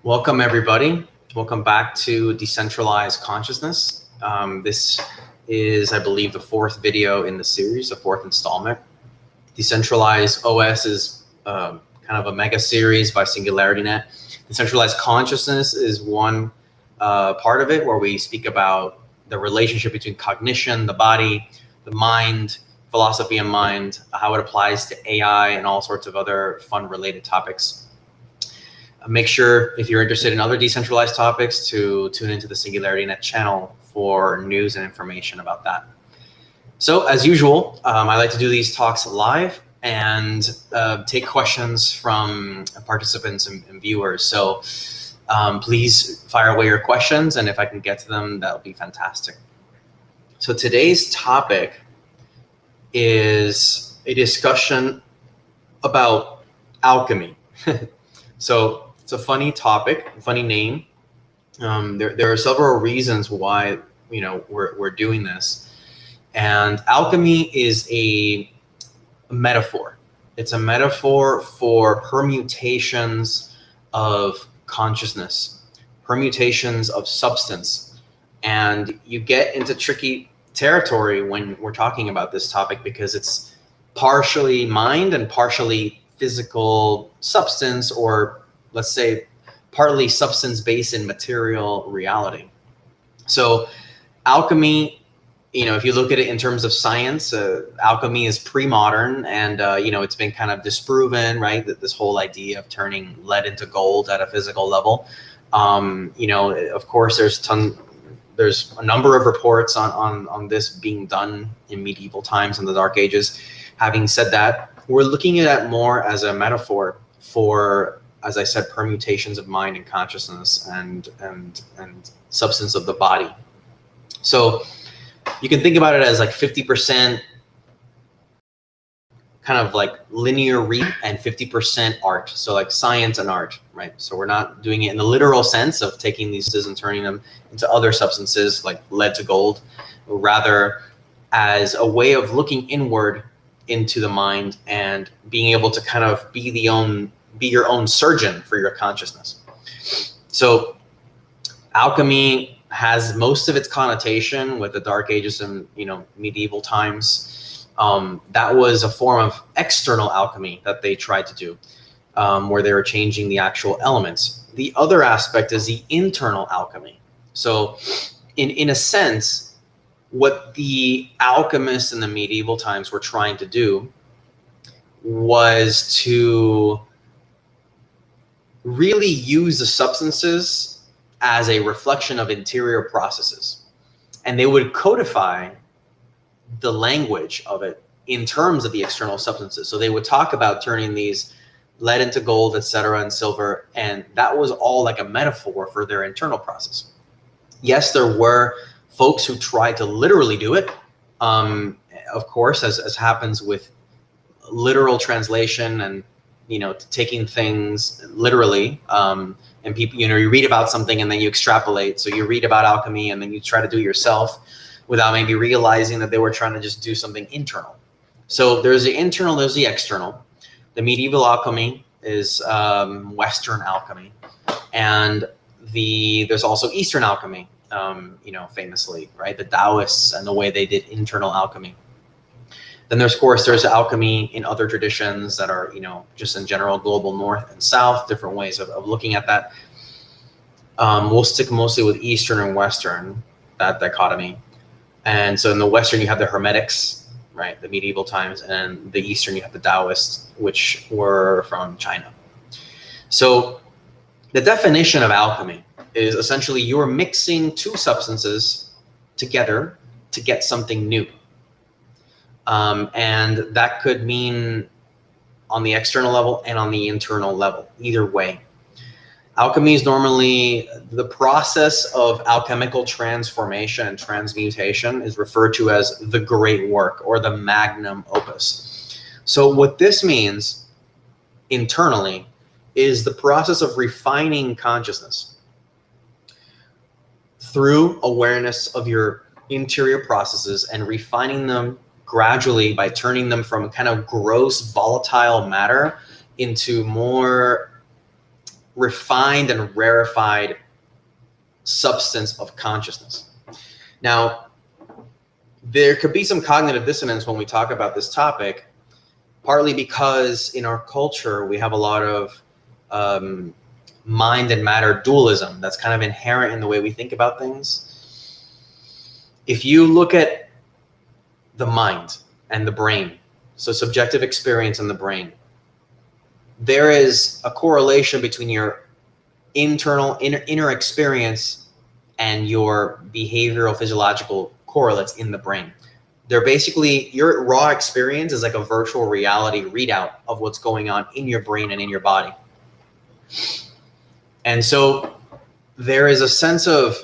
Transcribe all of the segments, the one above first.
Welcome, everybody. Welcome back to Decentralized Consciousness. This is, I believe, the fourth video in the series, the fourth installment. Decentralized OS is kind of a mega series by SingularityNET. Decentralized Consciousness is one part of it where we speak about the relationship between cognition, the body, the mind, philosophy and mind, how it applies to AI and all sorts of other fun related topics. Make sure, if you're interested in other decentralized topics, to tune into the SingularityNET channel for news and information about that. So as usual, I like to do these talks live and take questions from participants and viewers. So please fire away your questions, and if I can get to them, that'll be fantastic. So today's topic is a discussion about alchemy. So it's a funny topic, funny name. There are several reasons why we're doing this, and alchemy is a metaphor. It's a metaphor for permutations of consciousness, permutations of substance, and you get into tricky territory when we're talking about this topic because it's partially mind and partially physical substance, or let's say partly substance based in material reality. So alchemy, if you look at it in terms of science, alchemy is pre-modern, and it's been kind of disproven, right? That this whole idea of turning lead into gold at a physical level. Of course, there's a number of reports on this being done in medieval times, in the Dark Ages. Having said that, we're looking at it more as a metaphor for, as I said, permutations of mind and consciousness and substance of the body. So you can think about it as like 50% kind of like linear read and 50% art. So like science and art, right? So we're not doing it in the literal sense of taking these and turning them into other substances like lead to gold, rather as a way of looking inward into the mind and being able to kind of be your own surgeon for your consciousness. So alchemy has most of its connotation with the Dark Ages and medieval times. That was a form of external alchemy that they tried to do, where they were changing the actual elements. The other aspect is the internal alchemy. So in a sense, what the alchemists in the medieval times were trying to do was to really use the substances as a reflection of interior processes. And they would codify the language of it in terms of the external substances. So they would talk about turning these lead into gold, etc., and silver, and that was all like a metaphor for their internal process. Yes, there were folks who tried to literally do it, of course, as happens with literal translation and taking things literally, and people, you read about something and then you extrapolate. So you read about alchemy and then you try to do it yourself without maybe realizing that they were trying to just do something internal. So there's the internal, there's the external. The medieval alchemy is Western alchemy, and there's also Eastern alchemy, famously, right? The Taoists and the way they did internal alchemy. Then there's alchemy in other traditions that are, just in general, global north and south, different ways of looking at that. We'll stick mostly with Eastern and Western, that dichotomy. And so in the Western, you have the Hermetics, right, the medieval times, and the Eastern, you have the Taoists, which were from China. So the definition of alchemy is essentially you're mixing two substances together to get something new. And that could mean on the external level and on the internal level, either way. Alchemy is normally the process of alchemical transformation and transmutation is referred to as the great work or the magnum opus. So what this means internally is the process of refining consciousness through awareness of your interior processes and refining them gradually by turning them from kind of gross volatile matter into more refined and rarefied substance of consciousness. Now, there could be some cognitive dissonance when we talk about this topic, partly because in our culture we have a lot of mind and matter dualism that's kind of inherent in the way we think about things. If you look at the mind and the brain, so subjective experience in the brain, there is a correlation between your inner experience and your behavioral physiological correlates in the brain. They're basically, your raw experience is like a virtual reality readout of what's going on in your brain and in your body. And so there is a sense of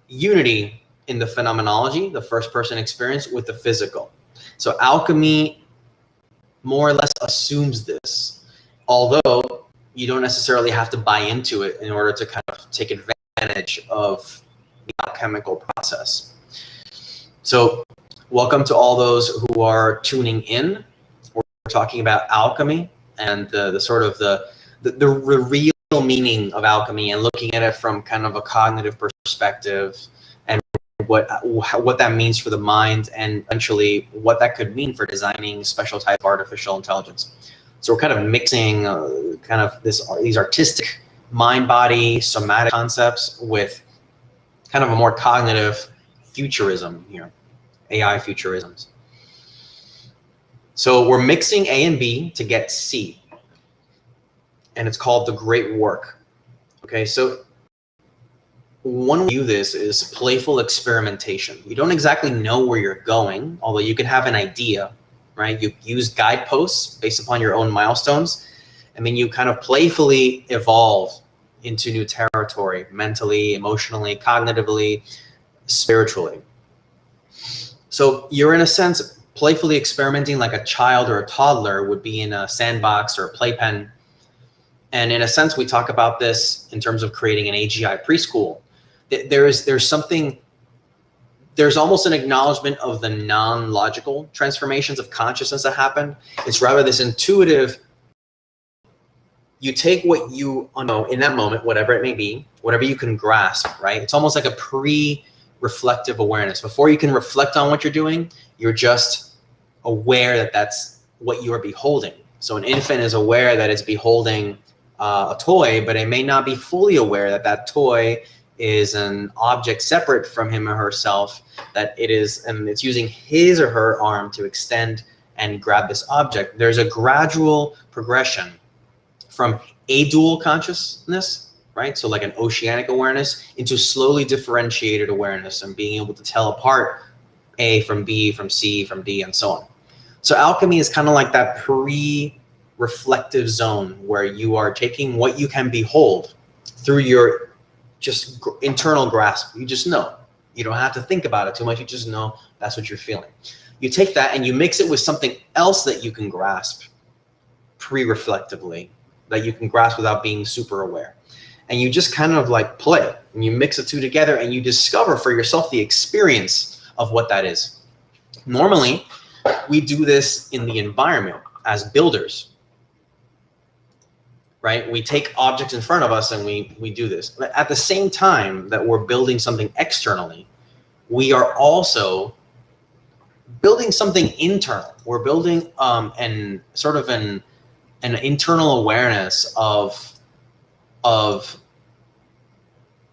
unity in the phenomenology, the first person experience, with the physical. So alchemy more or less assumes this, although you don't necessarily have to buy into it in order to kind of take advantage of the alchemical process. So welcome to all those who are tuning in. We're talking about alchemy and the sort of the real meaning of alchemy, and looking at it from kind of a cognitive perspective, and what that means for the mind, and eventually what that could mean for designing special type of artificial intelligence. So we're kind of mixing kind of these artistic mind-body somatic concepts with kind of a more cognitive futurism here, AI futurisms. So we're mixing A and B to get C, and it's called the great work. Okay, so one way to view this is playful experimentation. You don't exactly know where you're going, although you can have an idea, right? You use guideposts based upon your own milestones, and then you kind of playfully evolve into new territory, mentally, emotionally, cognitively, spiritually. So you're in a sense playfully experimenting like a child or a toddler would be in a sandbox or a playpen. And in a sense, we talk about this in terms of creating an AGI preschool. There's almost an acknowledgement of the non-logical transformations of consciousness that happen. It's rather this intuitive, you take what you know in that moment, whatever it may be, whatever you can grasp, right? It's almost like a pre-reflective awareness. Before you can reflect on what you're doing, you're just aware that that's what you are beholding. So an infant is aware that it's beholding a toy, but it may not be fully aware that that toy is an object separate from him or herself, that it is, and it's using his or her arm to extend and grab this object. There's a gradual progression from a dual consciousness, right? So like an oceanic awareness, into slowly differentiated awareness and being able to tell apart A from B, from C, from D, and so on. So alchemy is kind of like that pre-reflective zone where you are taking what you can behold through your just internal grasp. You just know. You don't have to think about it too much. You just know that's what you're feeling. You take that and you mix it with something else that you can grasp pre-reflectively, that you can grasp without being super aware. And you just kind of like play, and you mix the two together, and you discover for yourself the experience of what that is. Normally, we do this in the environment as builders, right? We take objects in front of us and we do this. But at the same time that we're building something externally, we are also building something internal. We're building an internal awareness of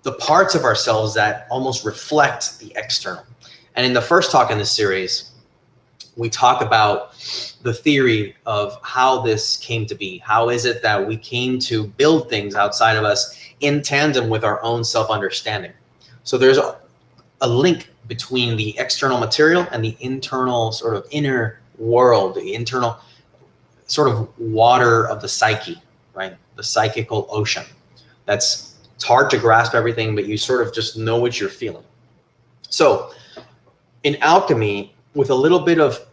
the parts of ourselves that almost reflect the external. And in the first talk in this series, we talk about the theory of how this came to be. How is it that we came to build things outside of us in tandem with our own self-understanding? So there's a link between the external material and the internal sort of inner world, the internal sort of water of the psyche, right? The psychical ocean. It's hard to grasp everything, but you sort of just know what you're feeling. So in alchemy, with a little bit of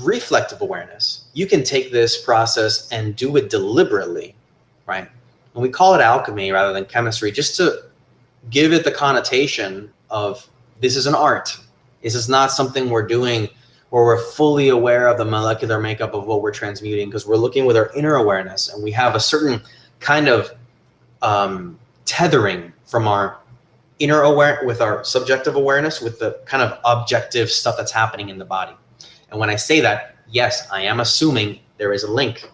reflective awareness, you can take this process and do it deliberately, right? And we call it alchemy rather than chemistry, just to give it the connotation of this is an art. This is not something we're doing where we're fully aware of the molecular makeup of what we're transmuting, because we're looking with our inner awareness, and we have a certain kind of tethering from our inner with our subjective awareness with the kind of objective stuff that's happening in the body. And when I say that, yes, I am assuming there is a link.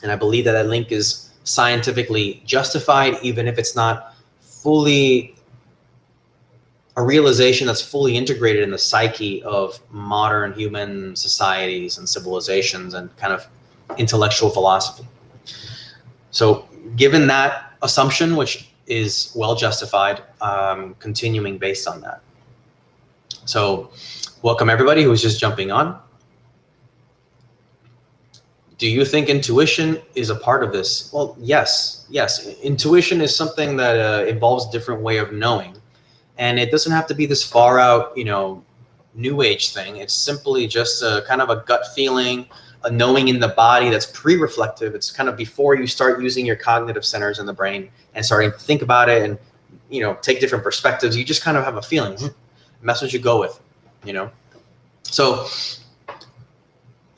And I believe that that link is scientifically justified, even if it's not fully a realization that's fully integrated in the psyche of modern human societies and civilizations and kind of intellectual philosophy. So given that assumption, which is well justified, continuing based on that. So welcome everybody who's just jumping on. Do you think intuition is a part of this? Well, yes. Intuition is something that involves a different way of knowing. And it doesn't have to be this far out, new age thing. It's simply just a kind of a gut feeling, a knowing in the body that's pre-reflective. It's kind of before you start using your cognitive centers in the brain and starting to think about it and, take different perspectives. You just kind of have a feeling, and that's what you go with, So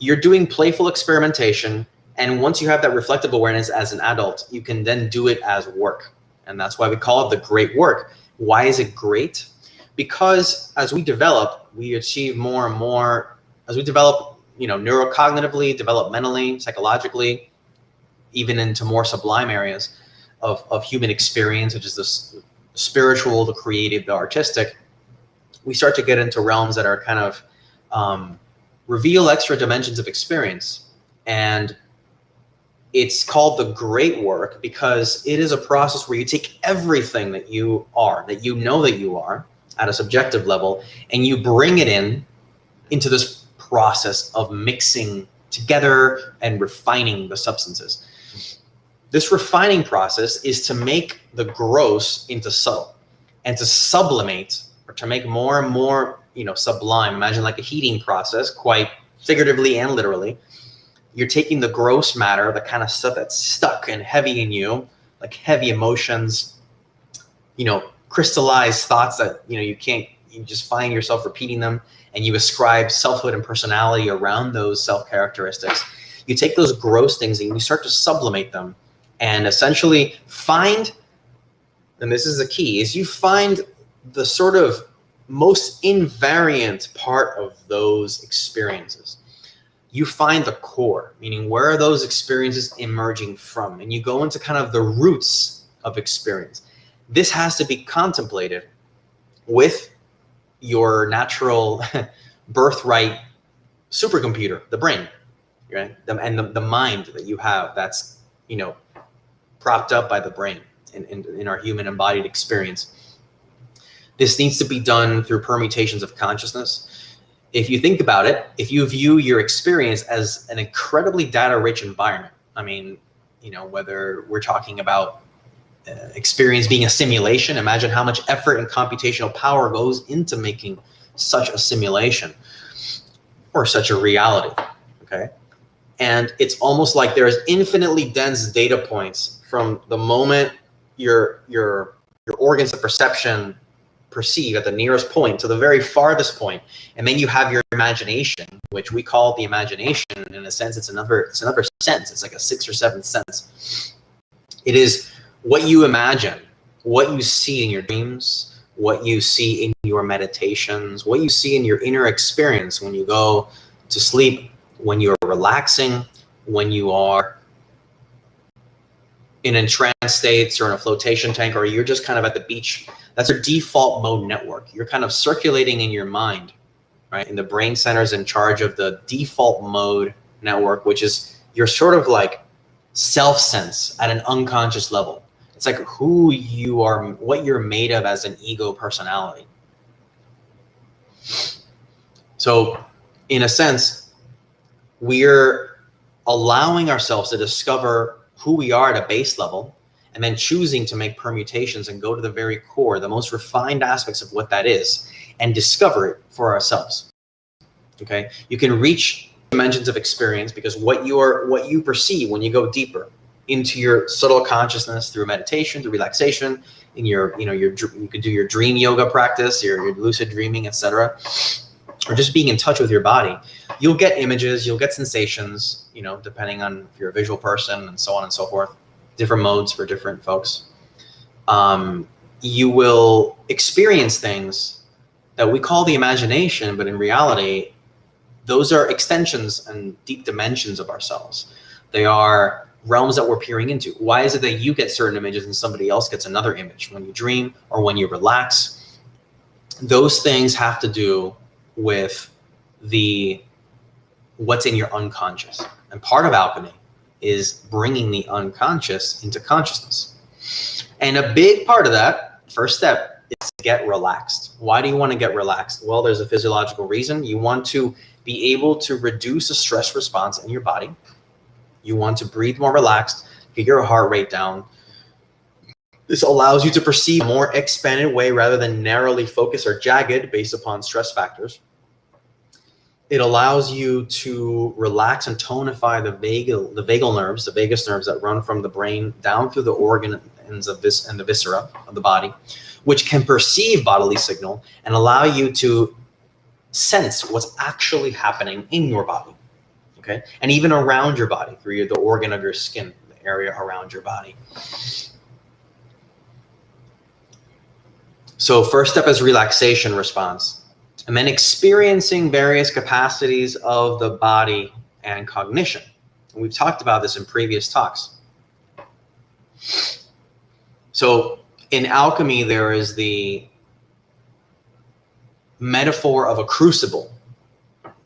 you're doing playful experimentation. And once you have that reflective awareness as an adult, you can then do it as work. And that's why we call it the great work. Why is it great? Because as we develop, we achieve more and more, as we develop, neurocognitively, developmentally, psychologically, even into more sublime areas of human experience, which is the spiritual, the creative, the artistic, we start to get into realms that are kind of reveal extra dimensions of experience. And it's called the great work because it is a process where you take everything that you are, that you know that you are at a subjective level, and you bring it into this process of mixing together and refining the substances. This refining process is to make the gross into subtle and to sublimate, or to make more and more, sublime. Imagine like a heating process, quite figuratively and literally. You're taking the gross matter, the kind of stuff that's stuck and heavy in you, like heavy emotions, crystallized thoughts that, you just find yourself repeating them, and you ascribe selfhood and personality around those self-characteristics. You take those gross things and you start to sublimate them and essentially find, and this is the key, is you find the sort of most invariant part of those experiences. You find the core, meaning where are those experiences emerging from? And you go into kind of the roots of experience. This has to be contemplated with your natural birthright supercomputer, the brain, right? And the mind that you have that's, propped up by the brain in our human embodied experience. This needs to be done through permutations of consciousness. If you think about it, if you view your experience as an incredibly data-rich environment, whether we're talking about experience being a simulation, imagine how much effort and computational power goes into making such a simulation or such a reality, okay? And it's almost like there's infinitely dense data points from the moment your organs of perception perceive at the nearest point to the very farthest point, and then you have your imagination, which we call the imagination. In a sense, it's another sense. It's like a 6th or 7th sense. It is what you imagine, what you see in your dreams, what you see in your meditations, what you see in your inner experience when you go to sleep, when you're relaxing, when you are in entranced states or in a flotation tank, or you're just kind of at the beach. That's your default mode network. You're kind of circulating in your mind, right? And the brain centers in charge of the default mode network, which is your sort of like self-sense at an unconscious level. It's like who you are, what you're made of as an ego personality. So in a sense, we're allowing ourselves to discover who we are at a base level, and then choosing to make permutations and go to the very core, the most refined aspects of what that is, and discover it for ourselves. Okay, you can reach dimensions of experience because what you perceive when you go deeper into your subtle consciousness through meditation, through relaxation, in your you can do your dream yoga practice, your lucid dreaming, etc., or just being in touch with your body. You'll get images, you'll get sensations, depending on if you're a visual person and so on and so forth. different modes for different folks. You will experience things that we call the imagination, but in reality, those are extensions and deep dimensions of ourselves. They are realms that we're peering into. Why is it that you get certain images and somebody else gets another image when you dream or when you relax? Those things have to do with what's in your unconscious. And part of alchemy is bringing the unconscious into consciousness. And a big part of that, first step, is to get relaxed. Why do you want to get relaxed? Well, there's a physiological reason. You want to be able to reduce a stress response in your body. You want to breathe more relaxed, get your heart rate down. This allows you to perceive a more expanded way rather than narrowly focused or jagged based upon stress factors. It allows you to relax and tonify the vagal nerves, the vagus nerves that run from the brain down through the organs of this and the viscera of the body, which can perceive bodily signal and allow you to sense what's actually happening in your body. Okay, and even around your body through the organ of your skin, the area around your body. So first step is relaxation response, and then experiencing various capacities of the body and cognition. And we've talked about this in previous talks. So in alchemy, there is the metaphor of a crucible,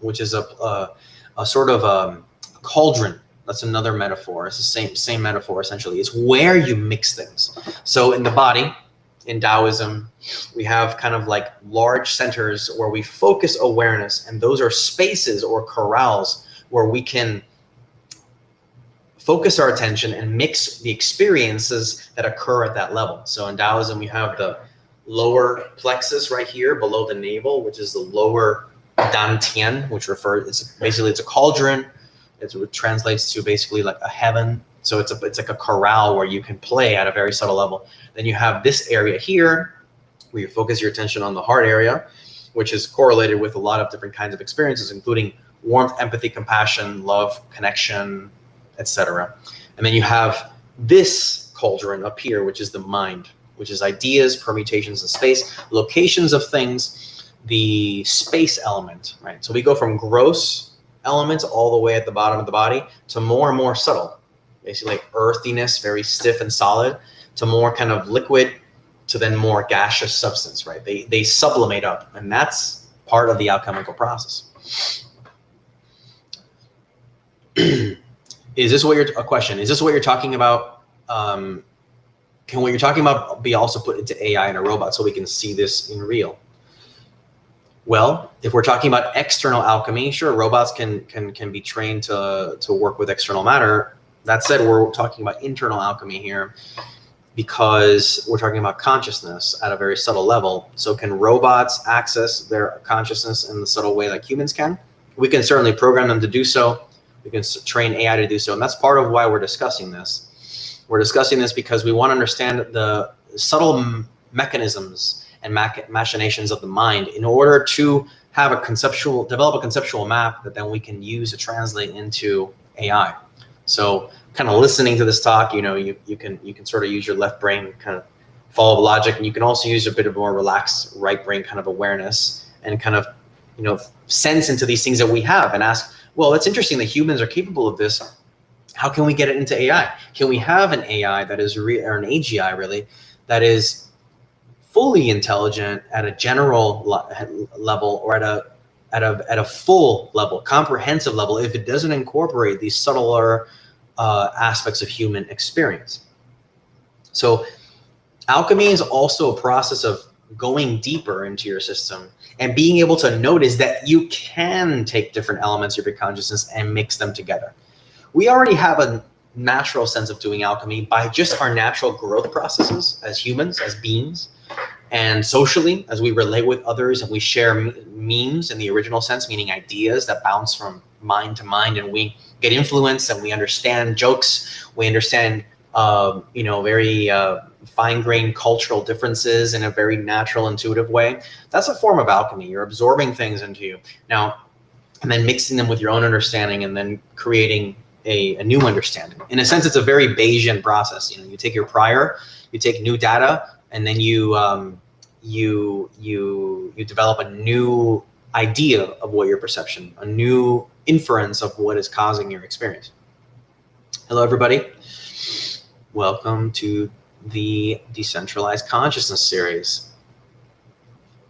which is a sort of a cauldron. That's another metaphor. It's the same metaphor essentially. It's where you mix things. So in the body, in Taoism, we have kind of like large centers where we focus awareness, and those are spaces or corrals where we can focus our attention and mix the experiences that occur at that level. So in Taoism, we have the lower plexus right here below the navel, which is the lower dantian, which it's a cauldron. It translates to basically like a heaven. So it's like a corral where you can play at a very subtle level. Then you have this area here where you focus your attention on the heart area, which is correlated with a lot of different kinds of experiences, including warmth, empathy, compassion, love, connection, etc. And then you have this cauldron up here, which is the mind, which is ideas, permutations in space, locations of things, the space element, right? So we go from gross elements all the way at the bottom of the body to more and more subtle, basically like earthiness, very stiff and solid, to more kind of liquid, to then more gaseous substance, right? They sublimate up, and that's part of the alchemical process. Is this what a question? Is this what you're talking about? Can what you're talking about be also put into AI and a robot so we can see this in real? Well, if we're talking about external alchemy, sure, robots can be trained to work with external matter. That said, we're talking about internal alchemy here because we're talking about consciousness at a very subtle level. So can robots access their consciousness in the subtle way like humans can? We can certainly program them to do so. We can train AI to do so. And that's part of why we're discussing this. We're discussing this because we want to understand the subtle mechanisms and machinations of the mind in order to have develop a conceptual map that then we can use to translate into AI. So kind of listening to this talk, you can sort of use your left brain, kind of follow the logic, and you can also use a bit of more relaxed right brain kind of awareness and kind of, sense into these things that we have and ask, well, it's interesting that humans are capable of this. How can we get it into AI? Can we have an AI that is or an AGI really, that is fully intelligent at a general level or at a full level, comprehensive level, if it doesn't incorporate these subtler aspects of human experience? So alchemy is also a process of going deeper into your system and being able to notice that you can take different elements of your consciousness and mix them together. We already have a natural sense of doing alchemy by just our natural growth processes as humans, as beings, and socially as we relate with others and we share memes in the original sense, meaning ideas that bounce from mind to mind, and we get influenced and we understand jokes, we understand very fine-grained cultural differences in a very natural, intuitive way. That's a form of alchemy. You're absorbing things into you now and then mixing them with your own understanding and then creating a new understanding. In a sense, it's a very Bayesian process. You know, you take your prior, you take new data, and then you develop a new idea of what your perception, a new inference of what is causing your experience. Hello, everybody. Welcome to the Decentralized Consciousness series.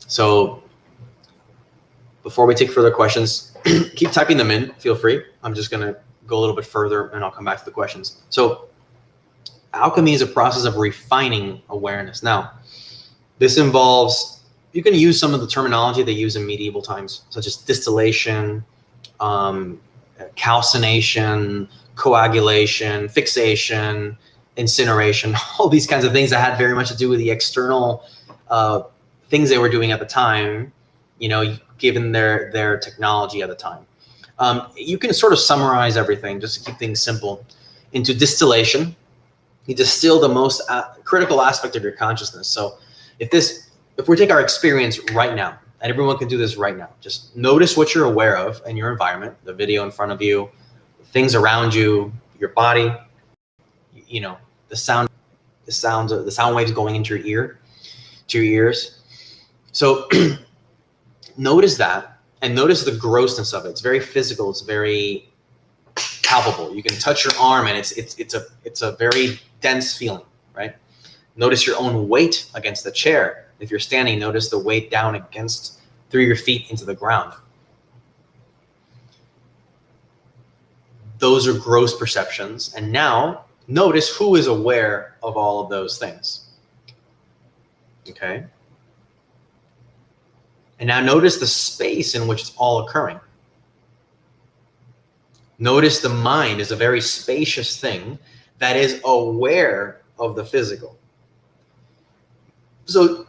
So before we take further questions, keep typing them in, feel free. I'm just gonna go a little bit further and I'll come back to the questions. So alchemy is a process of refining awareness. Now, this involves, you can use some of the terminology they use in medieval times, such as distillation, calcination, coagulation, fixation, incineration, all these kinds of things that had very much to do with the external things they were doing at the time, you know, given their technology at the time. You can sort of summarize everything, just to keep things simple, into distillation. You distill the most critical aspect of your consciousness. So if we take our experience right now, and everyone can do this right now, just notice what you're aware of in your environment, the video in front of you, things around you, your body, you know, the sound waves going into your ears. So notice that, and notice the grossness of it. It's very physical. It's very palpable. You can touch your arm, and it's a very dense feeling, right? Notice your own weight against the chair. If you're standing, notice the weight down through your feet into the ground. Those are gross perceptions. And now notice who is aware of all of those things. Okay. And now notice the space in which it's all occurring. Notice the mind is a very spacious thing that is aware of the physical. So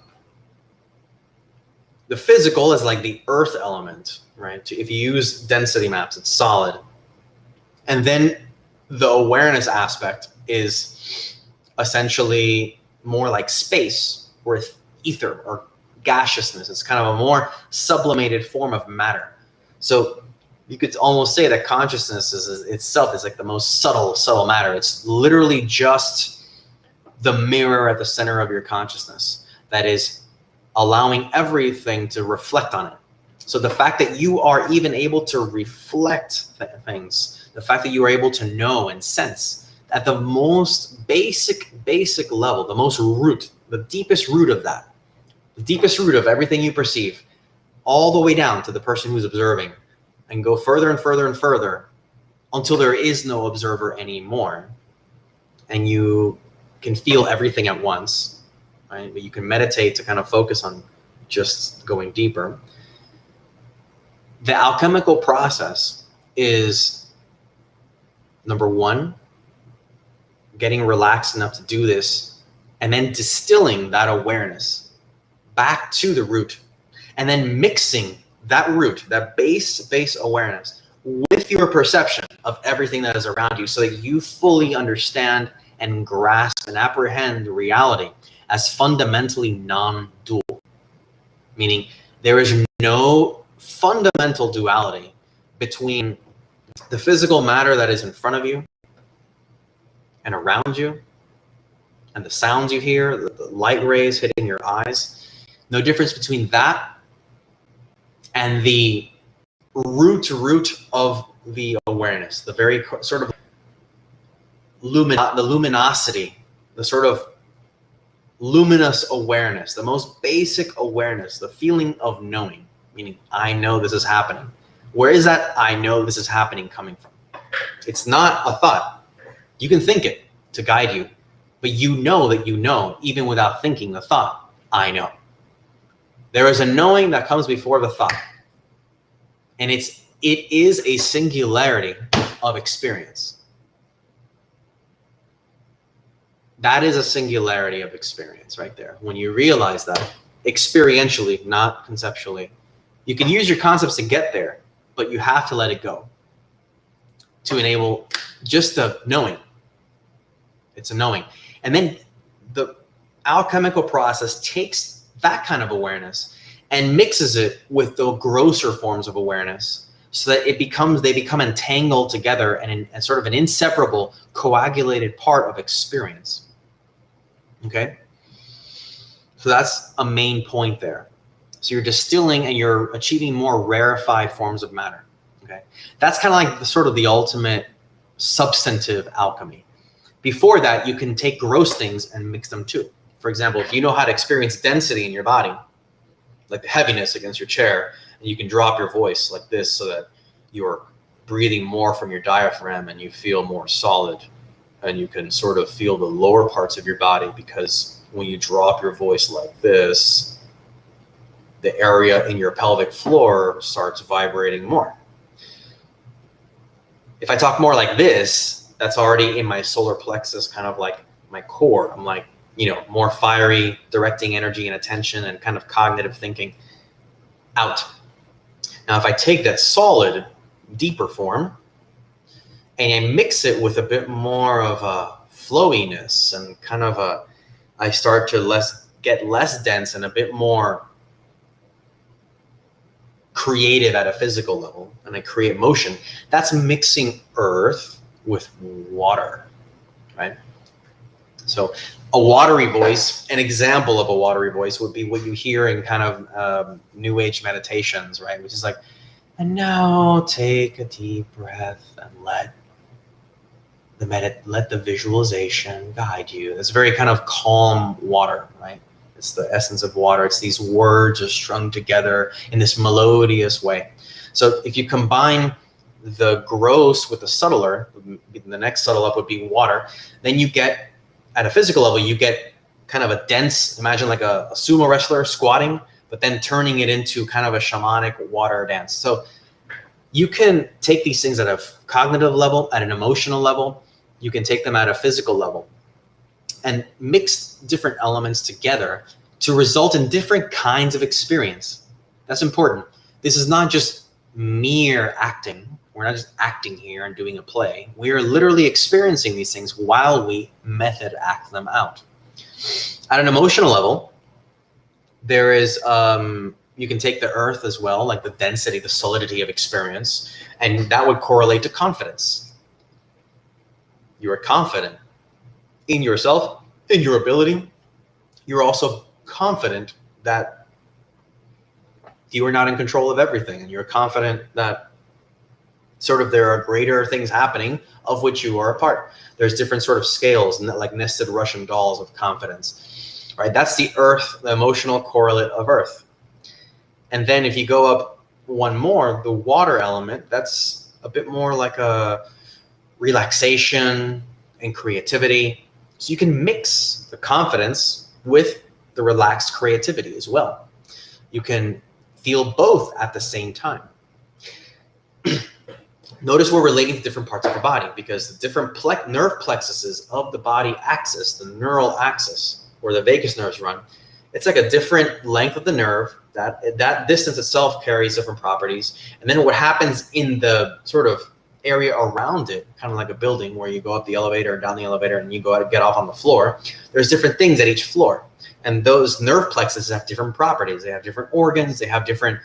the physical is like the earth element, right? If you use density maps, it's solid. And then the awareness aspect is essentially more like space or ether or gaseousness. It's kind of a more sublimated form of matter. So you could almost say that consciousness itself is like the most subtle matter. It's literally just the mirror at the center of your consciousness that is allowing everything to reflect on it. So the fact that you are even able to reflect things, the fact that you are able to know and sense at the most basic level, the most root, the deepest root of that, the deepest root of everything you perceive, all the way down to the person who's observing, and go further and further and further until there is no observer anymore. And you can feel everything at once, right? But you can meditate to kind of focus on just going deeper. The alchemical process is, number one, getting relaxed enough to do this, and then distilling that awareness back to the root, and then mixing that root, that base awareness, with your perception of everything that is around you, so that you fully understand and grasp and apprehend reality as fundamentally non-dual. Meaning there is no fundamental duality between the physical matter that is in front of you and around you, and the sounds you hear, the light rays hitting your eyes. No difference between that and the root of the awareness, the very sort of the luminosity, the sort of luminous awareness, the most basic awareness, the feeling of knowing, meaning I know this is happening. Where is that I know this is happening coming from? It's not a thought. You can think it to guide you, but you know that you know even without thinking the thought, I know. There is a knowing that comes before the thought. And it is a singularity of experience. That is a singularity of experience right there. When you realize that experientially, not conceptually, you can use your concepts to get there, but you have to let it go to enable just the knowing. It's a knowing. And then the alchemical process takes that kind of awareness and mixes it with the grosser forms of awareness so that they become entangled together and sort of an inseparable, coagulated part of experience. Okay? So that's a main point there. So you're distilling and you're achieving more rarefied forms of matter. Okay? That's kind of like the ultimate substantive alchemy. Before that, you can take gross things and mix them too. For example, if you know how to experience density in your body, like the heaviness against your chair, and you can drop your voice like this so that you're breathing more from your diaphragm and you feel more solid, and you can sort of feel the lower parts of your body, because when you drop your voice like this, the area in your pelvic floor starts vibrating more. If I talk more like this, that's already in my solar plexus, kind of like my core. I'm like, more fiery, directing energy and attention and kind of cognitive thinking out. Now, if I take that solid, deeper form and I mix it with a bit more of a flowiness and kind of I start to get less dense and a bit more creative at a physical level, and I create motion, that's mixing earth with water, right? So a watery voice, an example of a watery voice would be what you hear in kind of New Age meditations, right? Which is like, and now take a deep breath and let the visualization guide you. It's very kind of calm water, right? It's the essence of water. It's these words are strung together in this melodious way. So if you combine the gross with the subtler, the next subtle up would be water, then you get, at a physical level, you get kind of a dense, imagine like a sumo wrestler squatting, but then turning it into kind of a shamanic water dance. So you can take these things at a cognitive level, at an emotional level, you can take them at a physical level, and mix different elements together to result in different kinds of experience. That's important. This is not just mere acting. We're not just acting here and doing a play. We are literally experiencing these things while we method act them out. At an emotional level, there is, you can take the earth as well, like the density, the solidity of experience, and that would correlate to confidence. You are confident in yourself, in your ability. You're also confident that you are not in control of everything, and you're confident that sort of there are greater things happening of which you are a part. There's different sort of scales, like nested Russian dolls of confidence, right? That's the earth, the emotional correlate of earth. And then if you go up one more, the water element, that's a bit more like a relaxation and creativity. So you can mix the confidence with the relaxed creativity as well. You can feel both at the same time. Notice we're relating to different parts of the body, because the different nerve plexuses of the body axis, the neural axis, where the vagus nerves run, it's like a different length of the nerve. That distance itself carries different properties. And then what happens in the sort of area around it, kind of like a building where you go up the elevator or down the elevator and you go out and get off on the floor, there's different things at each floor. And those nerve plexuses have different properties. They have different organs. They have different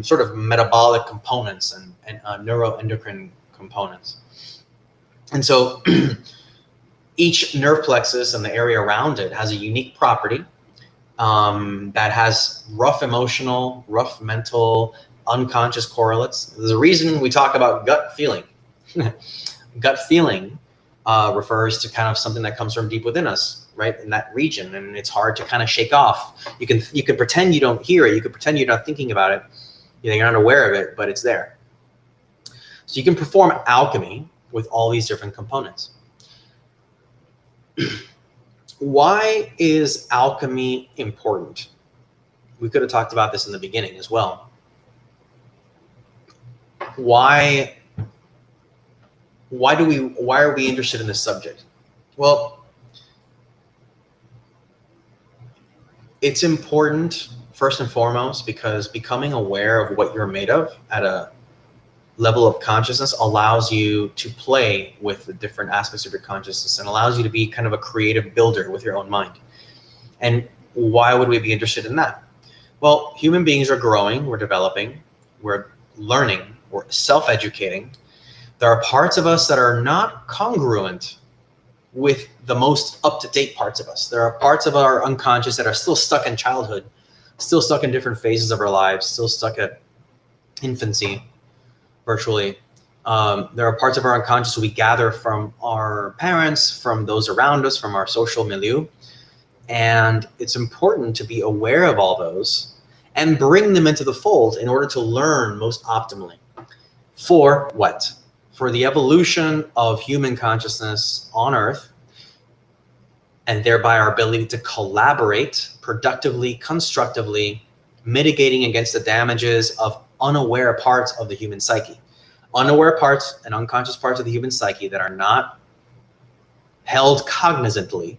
sort of metabolic components and neuroendocrine components. And so each nerve plexus and the area around it has a unique property that has rough emotional, rough mental, unconscious correlates. There's a reason we talk about gut feeling. Gut feeling refers to kind of something that comes from deep within us, right, in that region, and it's hard to kind of shake off. You can pretend you don't hear it. You can pretend you're not thinking about it. You're not aware of it, but it's there. So you can perform alchemy with all these different components. Why is alchemy important? We could have talked about this in the beginning as well. Why are we interested in this subject? Well, it's important first and foremost because becoming aware of what you're made of at a level of consciousness allows you to play with the different aspects of your consciousness and allows you to be kind of a creative builder with your own mind. And why would we be interested in that? Well, human beings are growing, we're developing, we're learning, we're self-educating, there are parts of us that are not congruent with the most up-to-date parts of us. There are parts of our unconscious that are still stuck in childhood, still stuck in different phases of our lives, still stuck at infancy, virtually. There are parts of our unconscious we gather from our parents, from those around us, from our social milieu. And it's important to be aware of all those and bring them into the fold in order to learn most optimally. For what? For the evolution of human consciousness on Earth, and thereby our ability to collaborate productively, constructively, mitigating against the damages of unaware parts of the human psyche. Unaware parts and unconscious parts of the human psyche that are not held cognizantly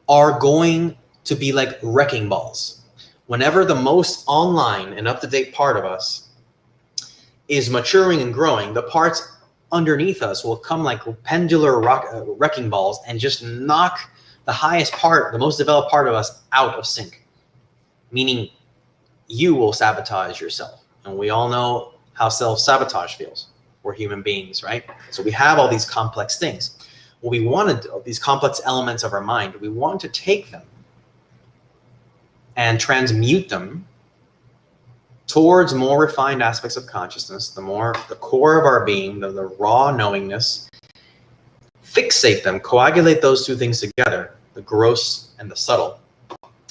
are going to be like wrecking balls. Whenever the most online and up-to-date part of us is maturing and growing, the parts underneath us will come like pendular wrecking balls and just knock the highest part, the most developed part of us out of sync. Meaning you will sabotage yourself. And we all know how self-sabotage feels. We're human beings, right? So we have all these complex things. What we want to do, these complex elements of our mind, we want to take them and transmute them towards more refined aspects of consciousness, the core of our being, the raw knowingness, fixate them, coagulate those two things together, the gross and the subtle,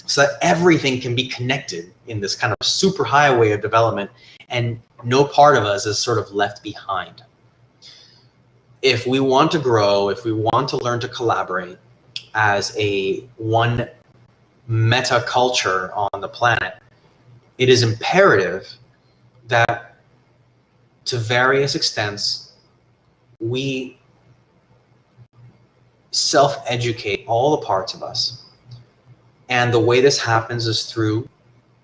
so that everything can be connected in this kind of super highway of development and no part of us is sort of left behind. If we want to grow, if we want to learn to collaborate as a one meta culture on the planet, it is imperative that to various extents, we self-educate all the parts of us. And the way this happens is through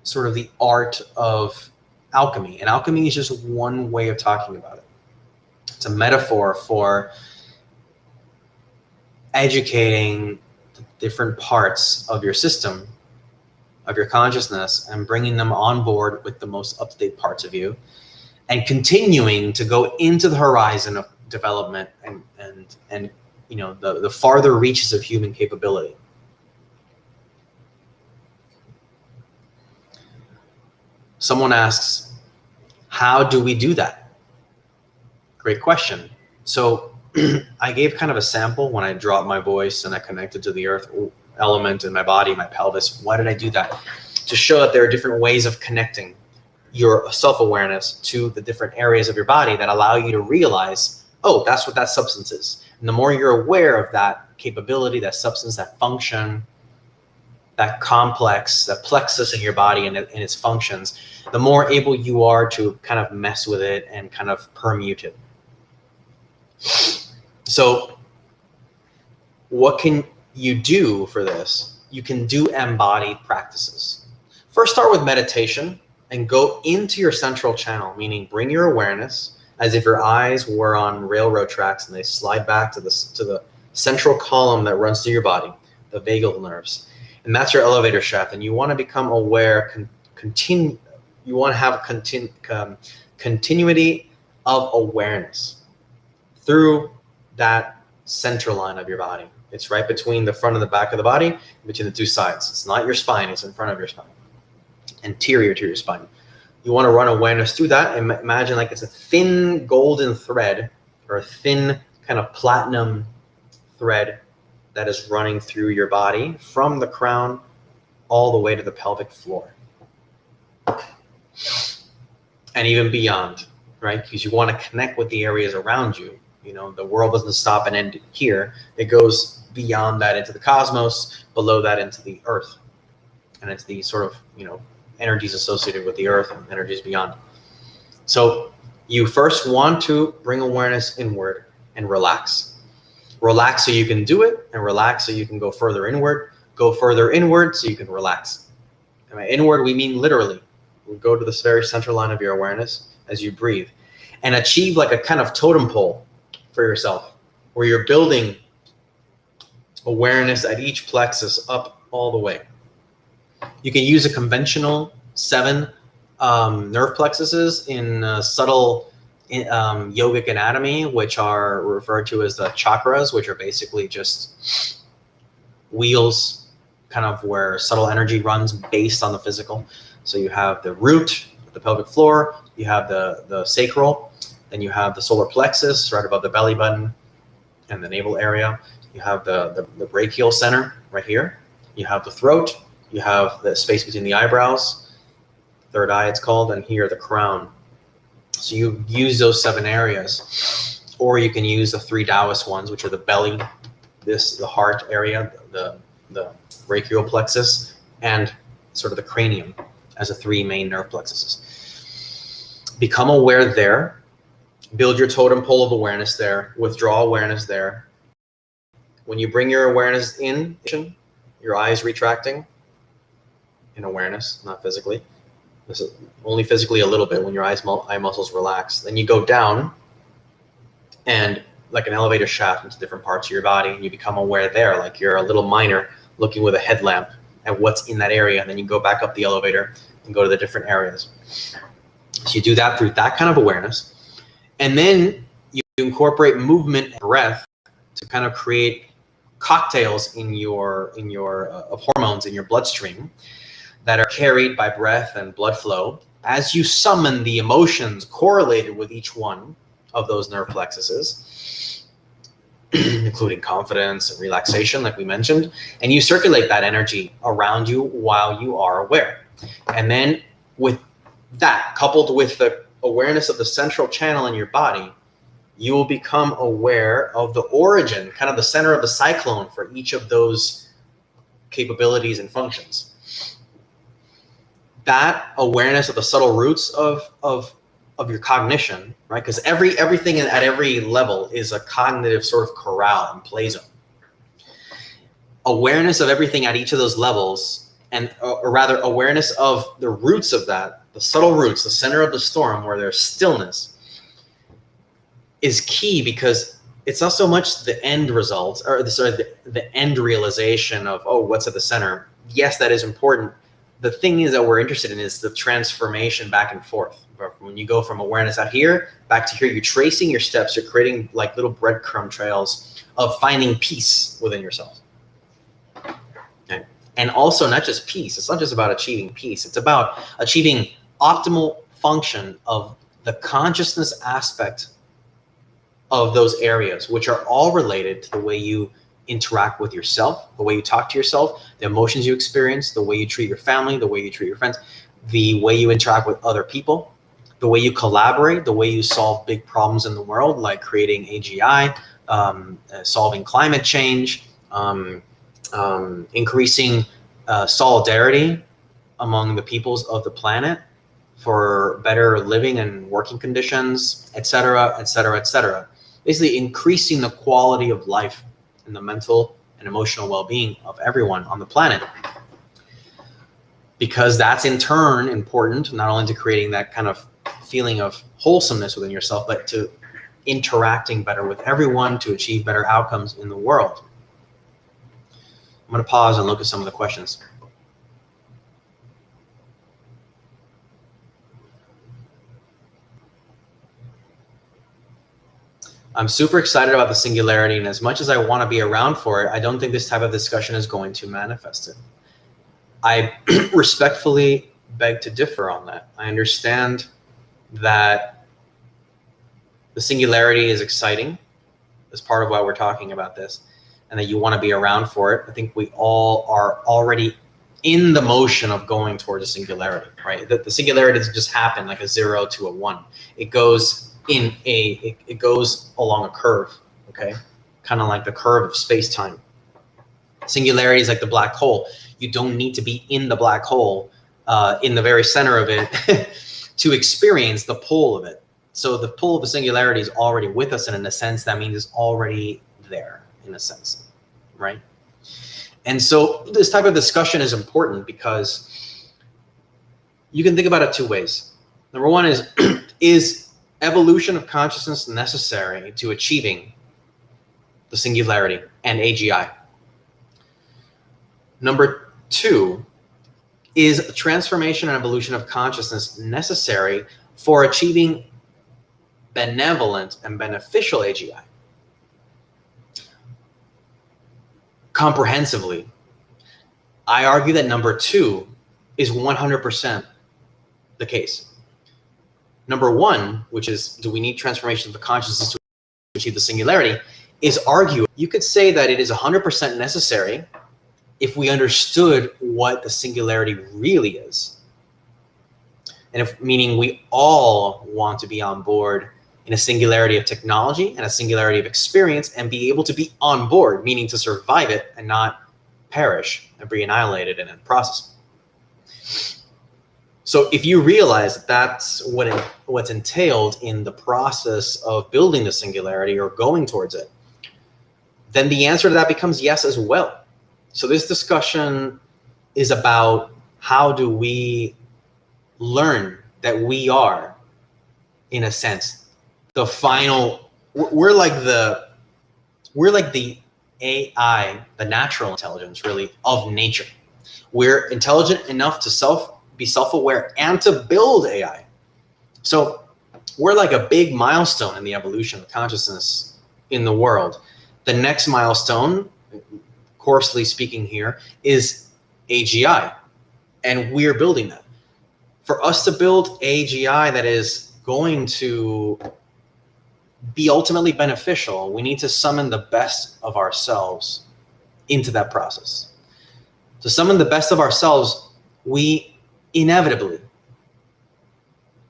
sort of the art of alchemy. And alchemy is just one way of talking about it. It's a metaphor for educating the different parts of your system, of your consciousness, and bringing them on board with the most up-to-date parts of you, and continuing to go into the horizon of development and you know, the farther reaches of human capability. Someone asks, how do we do that? Great question. So I gave kind of a sample when I dropped my voice and I connected to the earth element in my body, my pelvis. Why did I do that? To show that there are different ways of connecting your self-awareness to the different areas of your body that allow you to realize, oh, that's what that substance is. And the more you're aware of that capability, that substance, that function, that complex, that plexus in your body and its functions, the more able you are to kind of mess with it and kind of permute it. So what can you do for this? You can do embodied practices. First, start with meditation and go into your central channel, meaning bring your awareness as if your eyes were on railroad tracks and they slide back to the central column that runs through your body, the vagal nerves. And that's your elevator shaft. And you want to become aware, you want to have continuity of awareness through that center line of your body. It's right between the front and the back of the body, between the two sides. It's not your spine, it's in front of your spine, anterior to your spine. You want to run awareness through that and imagine like it's a thin golden thread or a thin kind of platinum thread that is running through your body from the crown all the way to the pelvic floor. And even beyond, right? Because you want to connect with the areas around you. You know, the world doesn't stop and end here. It goes beyond that into the cosmos, below that into the earth. And it's the sort of, you know, energies associated with the earth and energies beyond. So you first want to bring awareness inward and relax. Relax so you can do it, and relax so you can go further inward. Go further inward so you can relax. And by inward, we mean literally. We go to this very central line of your awareness as you breathe and achieve like a kind of totem pole for yourself, where you're building awareness at each plexus up all the way. You can use a conventional 7 nerve plexuses in subtle yogic anatomy, which are referred to as the chakras, which are basically just wheels, kind of where subtle energy runs based on the physical. So you have the root, the pelvic floor, you have the sacral, then you have the solar plexus right above the belly button and the navel area. You have the brachial center right here. You have the throat. You have the space between the eyebrows, third eye it's called, and here the crown. So you use those 7 areas, or you can use the 3 Taoist ones, which are the belly, the heart area, the brachial plexus, and sort of the cranium as the 3 main nerve plexuses. Become aware there. Build your totem pole of awareness there. Withdraw awareness there. When you bring your awareness in, your eyes retracting in awareness, not physically. This is only physically a little bit when your eye muscles relax. Then you go down and like an elevator shaft into different parts of your body, and you become aware there, like you're a little miner looking with a headlamp at what's in that area. And then you go back up the elevator and go to the different areas. So you do that through that kind of awareness. And then you incorporate movement and breath to kind of create cocktails in your of hormones in your bloodstream that are carried by breath and blood flow as you summon the emotions correlated with each one of those nerve plexuses, including confidence and relaxation, like we mentioned, and you circulate that energy around you while you are aware. And then with that, coupled with the awareness of the central channel in your body, you will become aware of the origin, kind of the center of the cyclone for each of those capabilities and functions. That awareness of the subtle roots of your cognition, right? Because everything at every level is a cognitive sort of corral and play zone. Awareness of everything at each of those levels, and or rather awareness of the roots of that, the subtle roots, the center of the storm where there's stillness, is key, because it's not so much the end result or the end realization of, oh, what's at the center. Yes, that is important. The thing is that we're interested in is the transformation back and forth. When you go from awareness out here back to here, you're tracing your steps. You're creating like little breadcrumb trails of finding peace within yourself. Okay. And also not just peace. It's not just about achieving peace. It's about achieving optimal function of the consciousness aspect of those areas, which are all related to the way you interact with yourself, the way you talk to yourself, the emotions you experience, the way you treat your family, the way you treat your friends, the way you interact with other people, the way you collaborate, the way you solve big problems in the world, like creating AGI, solving climate change, increasing solidarity among the peoples of the planet for better living and working conditions, et cetera, et cetera, et cetera. Basically increasing the quality of life and the mental and emotional well-being of everyone on the planet. Because that's in turn important, not only to creating that kind of feeling of wholesomeness within yourself, but to interacting better with everyone to achieve better outcomes in the world. I'm going to pause and look at some of the questions. I'm super excited about the singularity, and as much as I want to be around for it, I don't think this type of discussion is going to manifest it. I respectfully beg to differ on that. I understand that the singularity is exciting as part of why we're talking about this, and that you want to be around for it. I think we all are already in the motion of going towards a singularity, right? The singularity doesn't just happen like a 0 to a 1. It goes it goes along a curve, okay? Kind of like the curve of space-time. Singularity is like the black hole. You don't need to be in the black hole, in the very center of it, to experience the pull of it. So the pull of the singularity is already with us, and in a sense, that means it's already there, in a sense, right? And so this type of discussion is important because you can think about it 2 ways. Number one is, is evolution of consciousness necessary to achieving the singularity and AGI? Number 2, is a transformation and evolution of consciousness necessary for achieving benevolent and beneficial AGI? Comprehensively, I argue that number 2 is 100% the case. Number 1, which is, do we need transformation of the consciousness to achieve the singularity, is arguable. You could say that it is 100% necessary if we understood what the singularity really is. And if, meaning we all want to be on board in a singularity of technology and a singularity of experience and be able to be on board, meaning to survive it and not perish and be annihilated in the process. So if you realize that that's what's entailed in the process of building the singularity or going towards it, then the answer to that becomes yes as well. So this discussion is about how do we learn that we are, in a sense, the final, we're like the AI, the natural intelligence really of nature. We're intelligent enough to be self-aware and to build AI. So we're like a big milestone in the evolution of consciousness in the world. The next milestone, coarsely speaking here, is AGI, and we're building that. For us to build AGI that is going to be ultimately beneficial, we need to summon the best of ourselves into that process. To summon the best of ourselves, we inevitably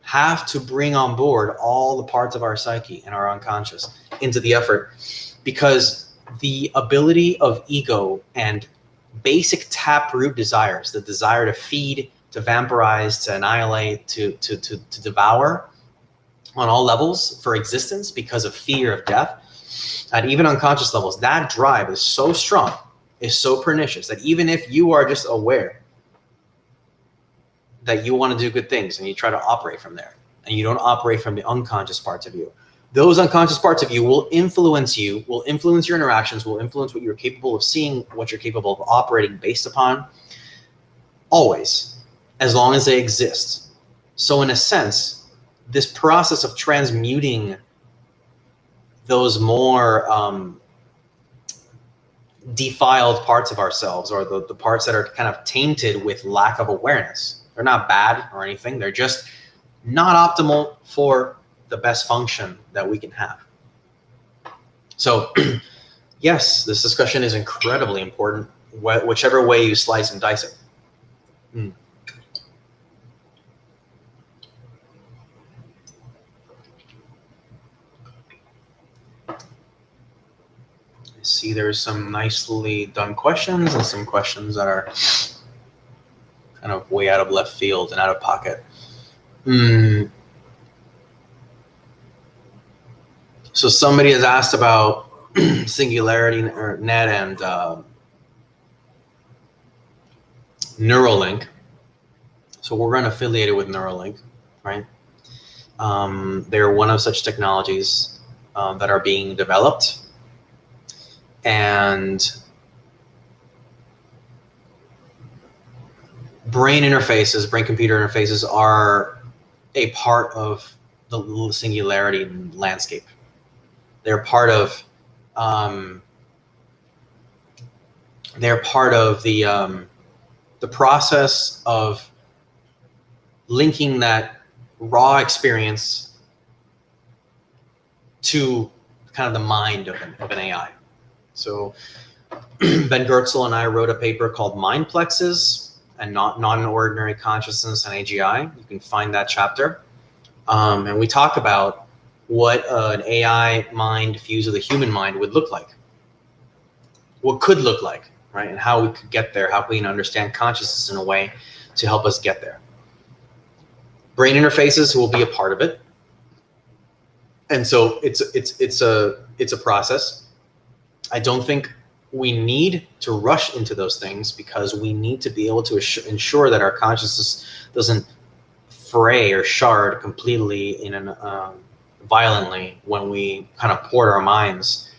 have to bring on board all the parts of our psyche and our unconscious into the effort, because the ability of ego and basic taproot desires, the desire to feed, to vampirize, to annihilate, to devour on all levels for existence because of fear of death, at even unconscious levels, that drive is so strong, is so pernicious, that even if you are just aware that you want to do good things and you try to operate from there, and you don't operate from the unconscious parts of you, those unconscious parts of you will influence your interactions, will influence what you're capable of seeing, what you're capable of operating based upon, always, as long as they exist. So in a sense, this process of transmuting those more defiled parts of ourselves, or the parts that are kind of tainted with lack of awareness, they're not bad or anything, they're just not optimal for the best function that we can have. So yes, this discussion is incredibly important, whichever way you slice and dice it. I see there's some nicely done questions and some questions that are kind of way out of left field and out of pocket. So somebody has asked about SingularityNET and Neuralink. So we're unaffiliated with Neuralink, right? They're one of such technologies that are being developed. And brain-computer interfaces are a part of the singularity landscape. They're part of the process of linking that raw experience to kind of the mind of an AI. So Ben Goertzel and I wrote a paper called Mindplexes and Non-Ordinary Consciousness and AGI. You can find that chapter. And we talk about what an AI mind fused with a human mind would look like. What could look like, right? And how we could get there, how we can understand consciousness in a way to help us get there. Brain interfaces will be a part of it. And so it's a process. I don't think we need to rush into those things, because we need to be able to ensure that our consciousness doesn't fray or shard completely in an violently when we kind of port our minds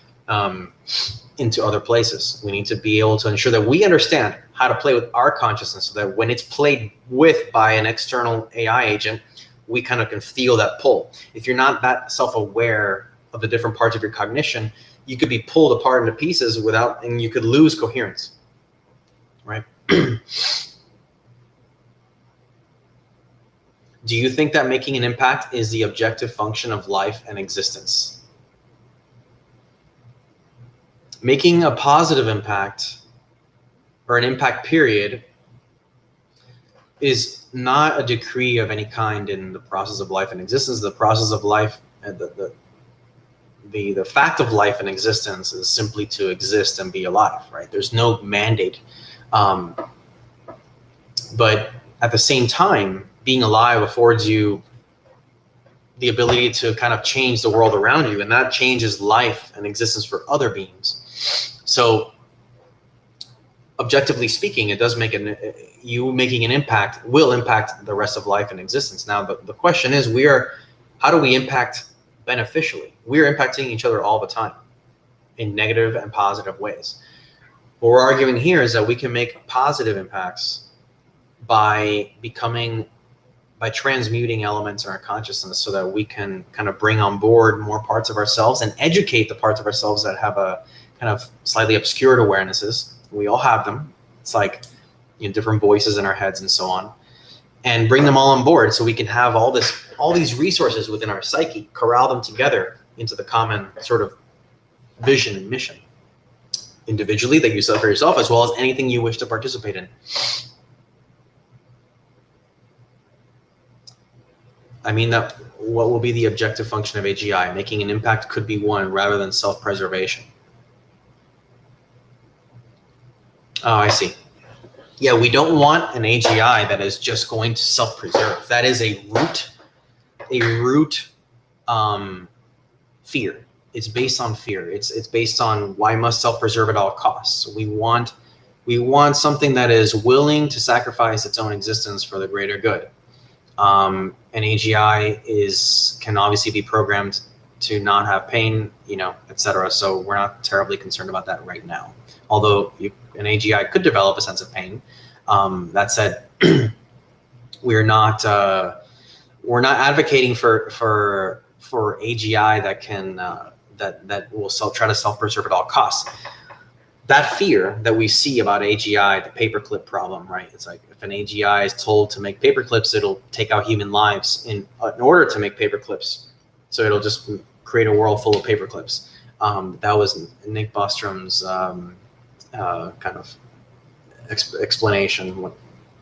into other places. We need to be able to ensure that we understand how to play with our consciousness so that when it's played with by an external AI agent, we kind of can feel that pull. If you're not that self-aware of the different parts of your cognition, you could be pulled apart into pieces and you could lose coherence, right? Do you think that making an impact is the objective function of life and existence? Making a positive impact or an impact period is not a decree of any kind in the process of life and existence. The process of life and the fact of life and existence is simply to exist and be alive, right? There's no mandate. But at the same time, being alive affords you the ability to kind of change the world around you, and that changes life and existence for other beings. So objectively speaking, it does make you making an impact will impact the rest of life and existence. Now, the question is, how do we impact beneficially? We're impacting each other all the time in negative and positive ways. What we're arguing here is that we can make positive impacts by transmuting elements in our consciousness so that we can kind of bring on board more parts of ourselves and educate the parts of ourselves that have a kind of slightly obscured awarenesses. We all have them. It's like, different voices in our heads and so on, and bring them all on board so we can have all these resources within our psyche, corral them together into the common sort of vision and mission, individually that you set for yourself, as well as anything you wish to participate in. I mean, that what will be the objective function of AGI? Making an impact could be one rather than self-preservation. Oh, I see. Yeah, we don't want an AGI that is just going to self-preserve. That is a root fear. It's based on fear. It's based on why must self-preserve at all costs. We want something that is willing to sacrifice its own existence for the greater good. An AGI can obviously be programmed to not have pain, etc. So we're not terribly concerned about that right now. Although an AGI could develop a sense of pain. That said, we're not advocating for AGI that can that will try to self-preserve at all costs. That fear that we see about AGI, the paperclip problem, right? It's like if an AGI is told to make paperclips, it'll take out human lives in order to make paperclips. So it'll just create a world full of paperclips. That was Nick Bostrom's kind of explanation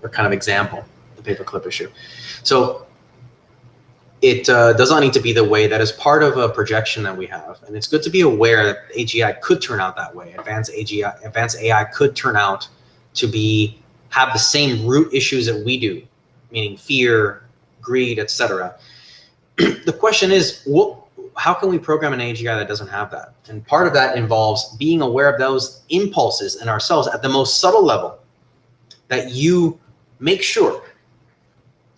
or kind of example, the paperclip issue. So it does not need to be the way. That is part of a projection that we have, and it's good to be aware that AGI could turn out that way. Advanced AI could turn out to have the same root issues that we do, meaning fear, greed, etc. The question is, how can we program an AGI that doesn't have that? And part of that involves being aware of those impulses in ourselves at the most subtle level, that you make sure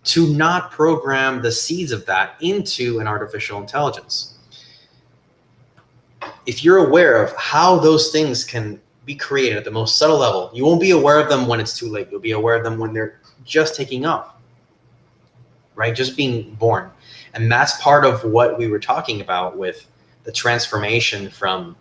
to not program the seeds of that into an artificial intelligence. If you're aware of how those things can be created at the most subtle level, you won't be aware of them when it's too late. You'll be aware of them when they're just taking off, right? Just being born. And that's part of what we were talking about with the transformation from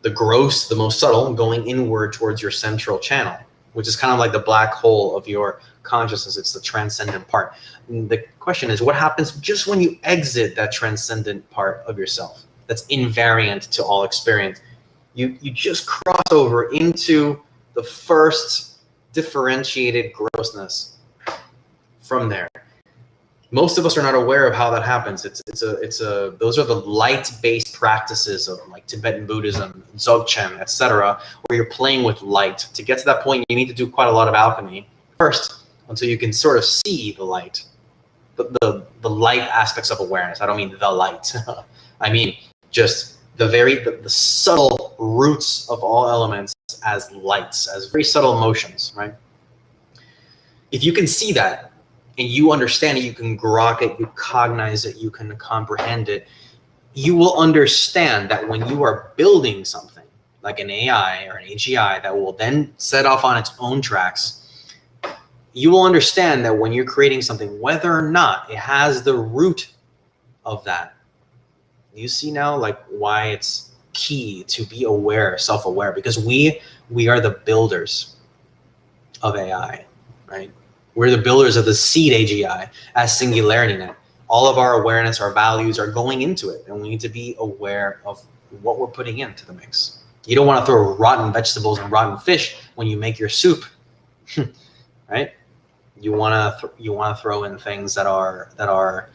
the gross, the most subtle, going inward towards your central channel, which is kind of like the black hole of your consciousness. It's the transcendent part. And the question is, what happens just when you exit that transcendent part of yourself that's invariant to all experience? You just cross over into the first differentiated grossness. From there, most of us are not aware of how that happens. Those are the light-based practices of like Tibetan Buddhism, Dzogchen, etc., where you're playing with light. To get to that point, you need to do quite a lot of alchemy first, until you can sort of see the light, the light aspects of awareness. I don't mean the light. I mean just the subtle roots of all elements as lights, as very subtle motions, right? If you can see that, and you understand it, you can grok it, you cognize it, you can comprehend it, you will understand that when you are building something, like an AI or an AGI that will then set off on its own tracks, you will understand that when you're creating something, whether or not it has the root of that, you see now like why it's key to be aware, self-aware, because we are the builders of AI, right? We're the builders of the seed AGI as SingularityNET. All of our awareness, our values are going into it, and we need to be aware of what we're putting into the mix. You don't want to throw rotten vegetables and rotten fish when you make your soup, right? You want to throw in things that are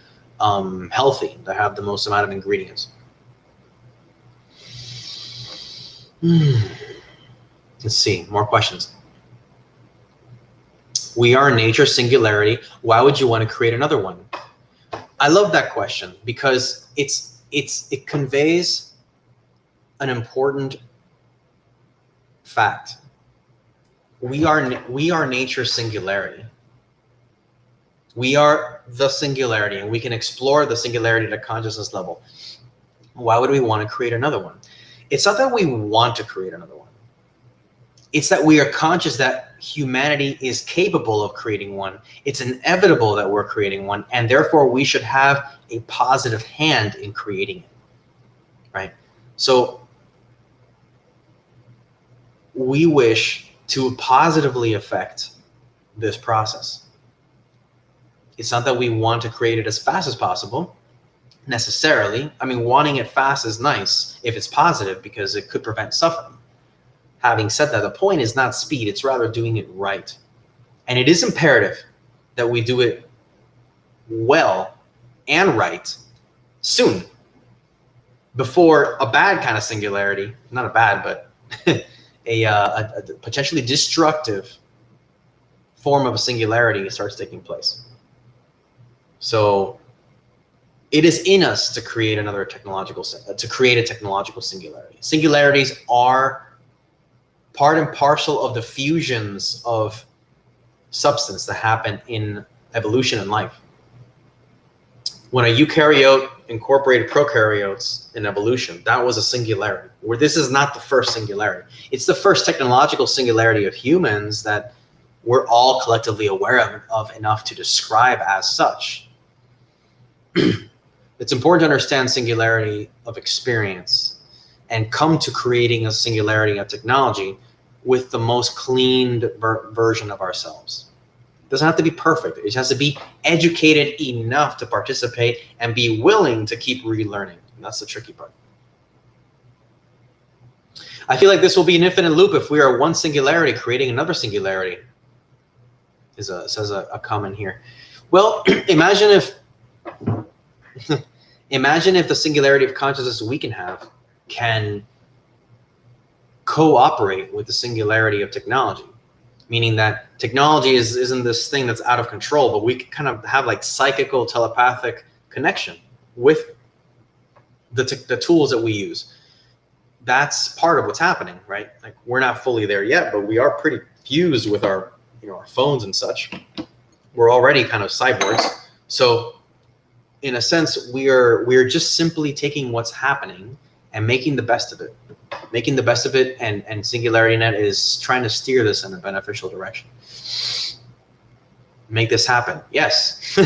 healthy, that have the most amount of ingredients. Let's see, more questions. We are nature singularity. Why would you want to create another one? I love that question because it conveys an important fact. We are nature singularity. We are the singularity, and we can explore the singularity at a consciousness level. Why would we want to create another one? It's not that we want to create another one. It's that we are conscious that humanity is capable of creating one. It's inevitable that we're creating one, and therefore we should have a positive hand in creating it, right? So we wish to positively affect this process. It's not that we want to create it as fast as possible, necessarily. I mean, wanting it fast is nice if it's positive because it could prevent suffering. Having said that, the point is not speed, it's rather doing it right. And it is imperative that we do it well and right soon, before a bad kind of singularity, not a bad, but a potentially destructive form of a singularity starts taking place. So it is in us to create another technological, to create a technological singularity. Singularities are part and parcel of the fusions of substance that happen in evolution and life. When a eukaryote incorporated prokaryotes in evolution, that was a singularity. Where this is not the first singularity. It's the first technological singularity of humans that we're all collectively aware of enough to describe as such. It's important to understand singularity of experience and come to creating a singularity of technology with the most cleaned version of ourselves. It doesn't have to be perfect. It just has to be educated enough to participate and be willing to keep relearning. And that's the tricky part. I feel like this will be an infinite loop if we are one singularity creating another singularity, says a comment here. Well, imagine if the singularity of consciousness we can have can cooperate with the singularity of technology, meaning that technology isn't this thing that's out of control, but we can kind of have like psychical, telepathic connection with the tools that we use. That's part of what's happening, right? Like we're not fully there yet, but we are pretty fused with our, our phones and such. We're already kind of cyborgs. So in a sense, we're just simply taking what's happening and making the best of it. Making the best of it, and SingularityNET is trying to steer this in a beneficial direction. Make this happen. Yes,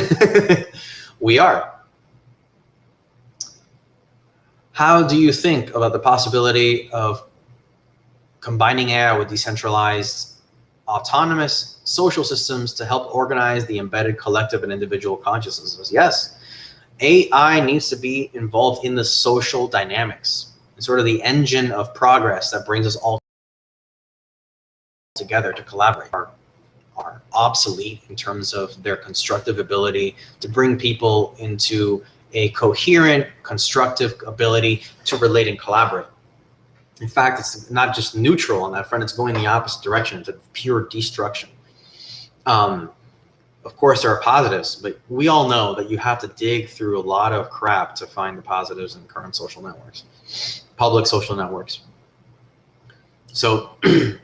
we are. How do you think about the possibility of combining AI with decentralized, autonomous social systems to help organize the embedded collective and individual consciousnesses? Yes, AI needs to be involved in the social dynamics. Sort of the engine of progress that brings us all together to collaborate are obsolete in terms of their constructive ability to bring people into a coherent, constructive ability to relate and collaborate. In fact, it's not just neutral on that front, it's going the opposite direction into pure destruction. Of course, there are positives, but we all know that you have to dig through a lot of crap to find the positives in current social networks, public social networks. So it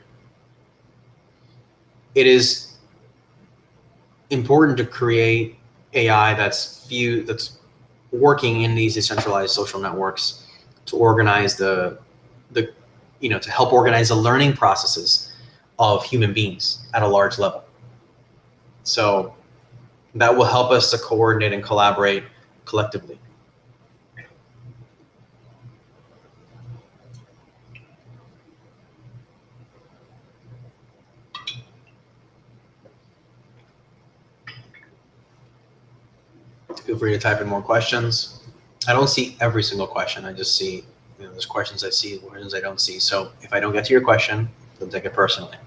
is important to create AI that's working in these decentralized social networks to organize the to help organize the learning processes of human beings at a large level. So that will help us to coordinate and collaborate collectively. Feel free to type in more questions. I don't see every single question. I just see, there's questions I see, questions I don't see. So if I don't get to your question, don't take it personally.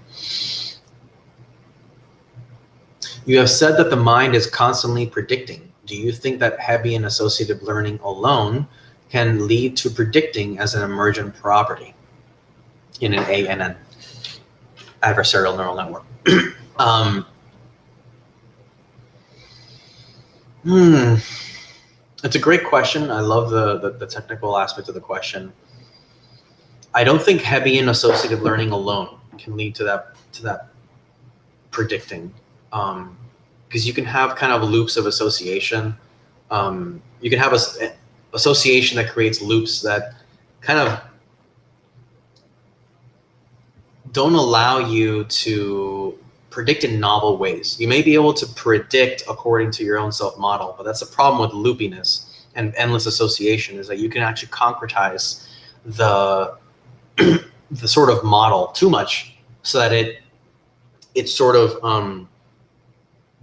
You have said that the mind is constantly predicting. Do you think that Hebbian associative learning alone can lead to predicting as an emergent property in an ANN, adversarial neural network? It's a great question. I love the technical aspect of the question. I don't think Hebbian associative learning alone can lead to that predicting, because you can have kind of loops of association. You can have an association that creates loops that kind of don't allow you to predict in novel ways. You may be able to predict according to your own self-model, but that's the problem with loopiness and endless association, is that you can actually concretize the the sort of model too much, so that it sort of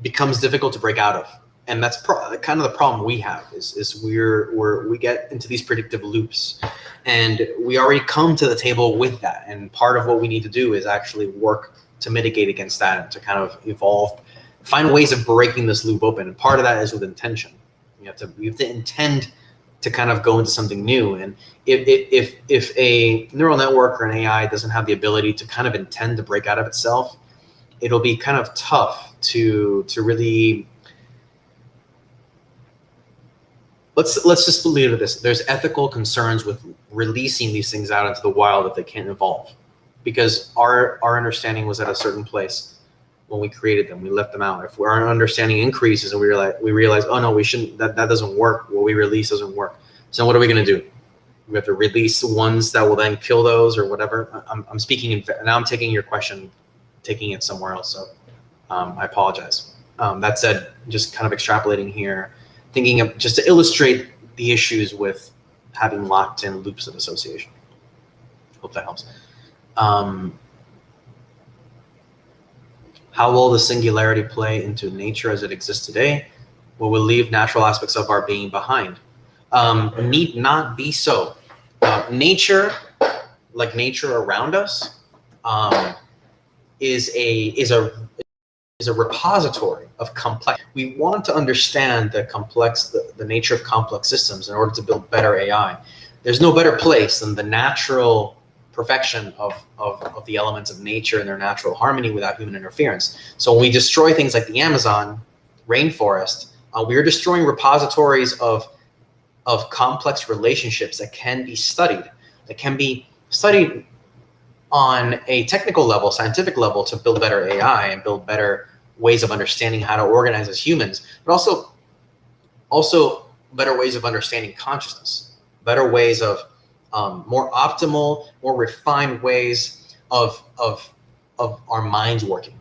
becomes difficult to break out of. And that's kind of the problem we have, is we get into these predictive loops, and we already come to the table with that. And part of what we need to do is actually work to mitigate against that, and to kind of evolve, find ways of breaking this loop open. And part of that is with intention. You have to intend to kind of go into something new. And if a neural network or an AI doesn't have the ability to kind of intend to break out of itself, it'll be kind of tough to really. Let's just leave it at this. There's ethical concerns with releasing these things out into the wild if they can't evolve, because our understanding was at a certain place when we created them. We left them out. If our understanding increases and we realize, oh no, we shouldn't. That doesn't work. What we release doesn't work. So what are we going to do? We have to release the ones that will then kill those or whatever. I'm speaking in, now I'm taking your question, taking it somewhere else. So I apologize. That said, just kind of extrapolating here, thinking of just to illustrate the issues with having locked in loops of association. Hope that helps. How will the singularity play into nature as it exists today? Will we leave natural aspects of our being behind? Need not be so. Nature, like nature around us, is a repository of complex. We want to understand the nature of complex systems in order to build better AI. There's no better place than the natural perfection of the elements of nature and their natural harmony without human interference. So when we destroy things like the Amazon rainforest, we are destroying repositories of complex relationships that can be studied on a technical level, scientific level, to build better AI and build better ways of understanding how to organize as humans, but also better ways of understanding consciousness, better ways of more optimal, more refined ways of our minds working.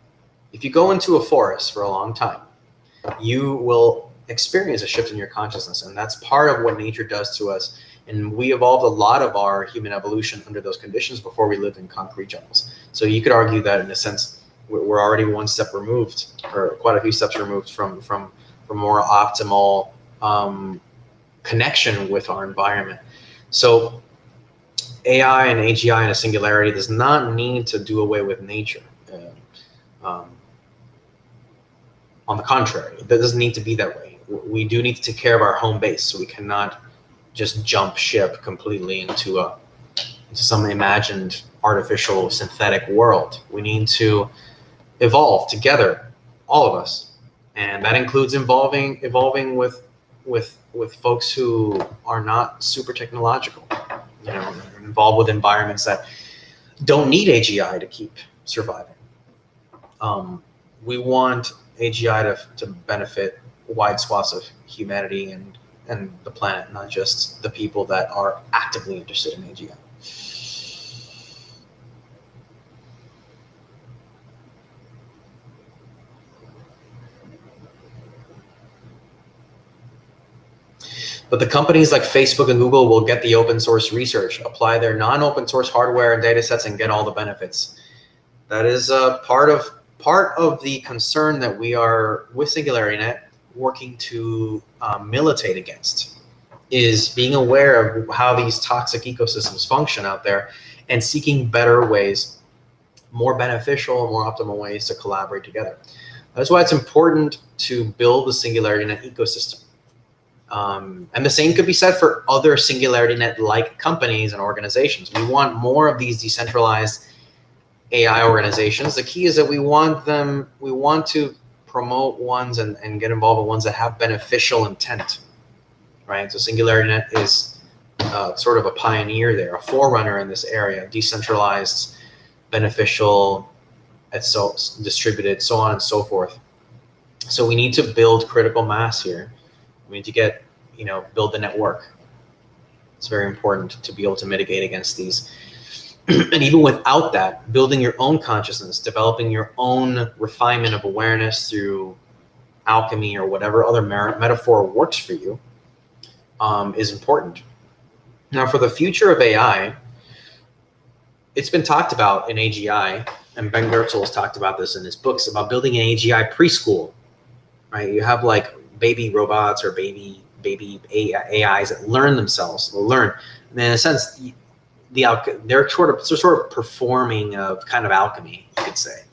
If you go into a forest for a long time, you will experience a shift in your consciousness, and that's part of what nature does to us. And we evolved a lot of our human evolution under those conditions before we lived in concrete jungles. So you could argue that in a sense, we're already one step removed, or quite a few steps removed from more optimal connection with our environment. So AI and AGI and a singularity does not need to do away with nature. On the contrary, it doesn't need to be that way. We do need to take care of our home base, so we cannot just jump ship completely into some imagined artificial synthetic world. We need to evolve together, all of us, and that includes evolving with folks who are not super technological, involved with environments that don't need AGI to keep surviving. We want AGI to benefit wide swaths of humanity and the planet, not just the people that are actively interested in AGI. But the companies like Facebook and Google will get the open source research, apply their non-open source hardware and data sets, and get all the benefits. That is part of the concern that we are, with SingularityNET, working to militate against, is being aware of how these toxic ecosystems function out there and seeking better ways, more beneficial, more optimal ways to collaborate together. That's why it's important to build the SingularityNET ecosystem. And the same could be said for other SingularityNET-like companies and organizations. We want more of these decentralized AI organizations. The key is that we want to promote ones and get involved with ones that have beneficial intent, right? So SingularityNET is sort of a pioneer there, a forerunner in this area, decentralized, beneficial, and so distributed, so on and so forth. So we need to build critical mass here. We need to get, build the network. It's very important to be able to mitigate against these. And even without that, building your own consciousness, developing your own refinement of awareness through alchemy or whatever other metaphor works for you is important. Now, for the future of AI, it's been talked about in AGI, and Ben Goertzel has talked about this in his books, about building an AGI preschool, right? You have like baby robots or baby AIs that learn themselves, will learn. And in a sense, they're sort of performing a kind of alchemy, you could say.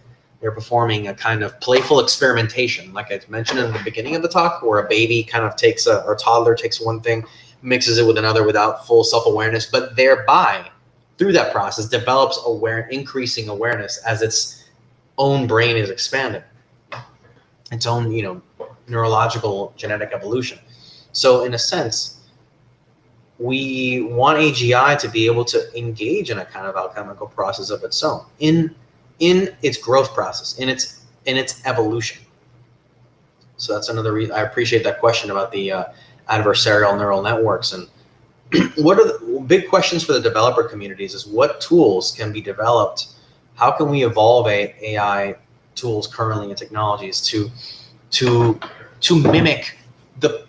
They're performing a kind of playful experimentation, like I mentioned in the beginning of the talk, where a baby kind of takes or toddler takes one thing, mixes it with another without full self-awareness, but thereby, through that process, develops increasing awareness as its own brain is expanding, its own, neurological genetic evolution. So in a sense, we want AGI to be able to engage in a kind of alchemical process of its own, in its growth process, in its evolution. So that's another reason I appreciate that question about the adversarial neural networks. And what are the big questions for the developer communities is what tools can be developed? How can we evolve AI tools currently and technologies to mimic the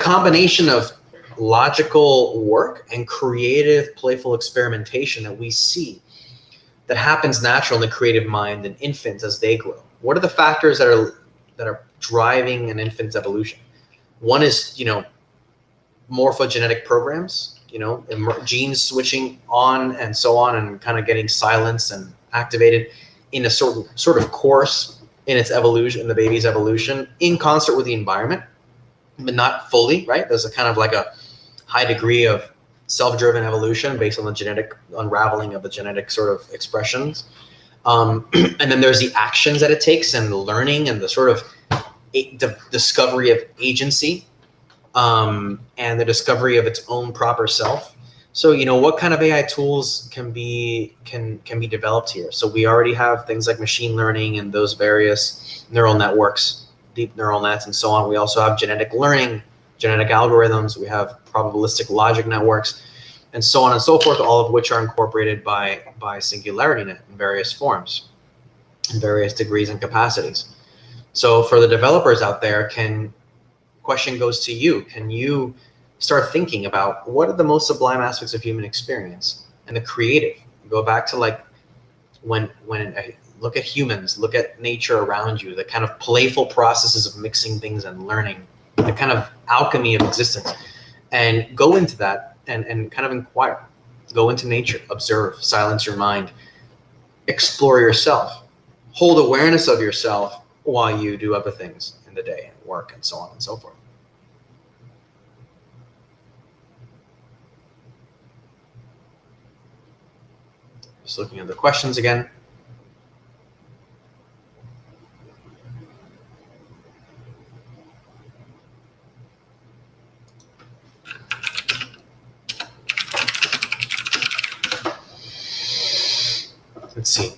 combination of logical work and creative, playful experimentation that we see that happens natural in the creative mind in infants as they grow? What are the factors that are driving an infant's evolution? One is, morphogenetic programs, genes switching on and so on, and kind of getting silenced and activated in a sort of course in its evolution, in the baby's evolution, in concert with the environment, but not fully, right? There's a kind of like a high degree of self-driven evolution based on the genetic unraveling of the genetic sort of expressions. And then there's the actions that it takes and the learning and the sort of discovery of agency, and the discovery of its own proper self. So, what kind of AI tools can be developed here? So we already have things like machine learning and those various neural networks, deep neural nets and so on. We also have genetic learning, genetic algorithms. We have probabilistic logic networks, and so on and so forth, all of which are incorporated by SingularityNET in various forms, in various degrees and capacities. So for the developers out there, question goes to you. Can you start thinking about what are the most sublime aspects of human experience and the creative? Go back to like when look at humans, look at nature around you, the kind of playful processes of mixing things and learning, the kind of alchemy of existence, and go into that and kind of inquire. Go into nature, observe, silence your mind, explore yourself, hold awareness of yourself while you do other things in the day and work and so on and so forth. Just looking at the questions again. Let's see.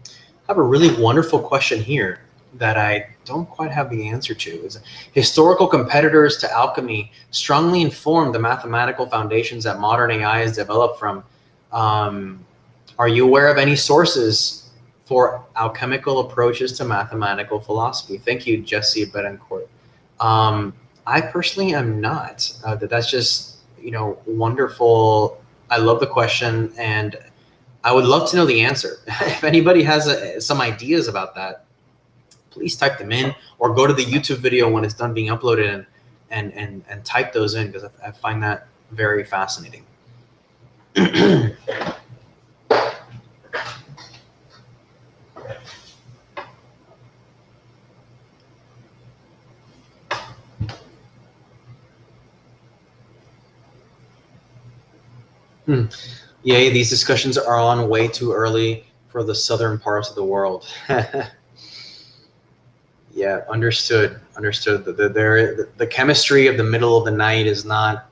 I have a really wonderful question here that I don't quite have the answer to. Is historical competitors to alchemy strongly inform the mathematical foundations that modern AI is developed from? Are you aware of any sources for alchemical approaches to mathematical philosophy. Thank you, Jesse Betancourt. I personally am not. That's just, wonderful. I love the question, and I would love to know the answer. If anybody has some ideas about that, please type them in, or go to the YouTube video when it's done being uploaded and type those in, because I find that very fascinating. Yay, these discussions are on way too early for the southern parts of the world. Yeah, understood. The chemistry of the middle of the night is not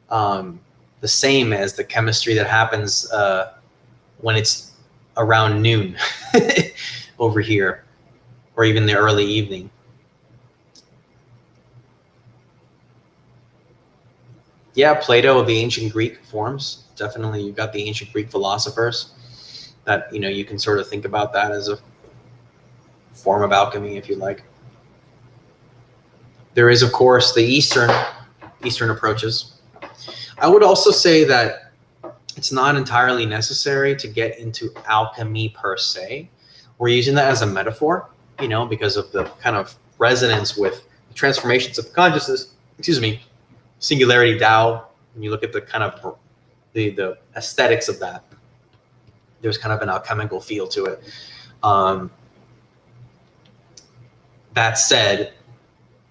the same as the chemistry that happens when it's around noon over here, or even the early evening. Yeah, Plato, the ancient Greek forms. Definitely, you've got the ancient Greek philosophers that, you can sort of think about that as a form of alchemy, if you like. There is, of course, the Eastern approaches. I would also say that it's not entirely necessary to get into alchemy per se. We're using that as a metaphor, because of the kind of resonance with the transformations of consciousness, Singularity Tao. When you look at the kind of the aesthetics of that, there's kind of an alchemical feel to it. That said,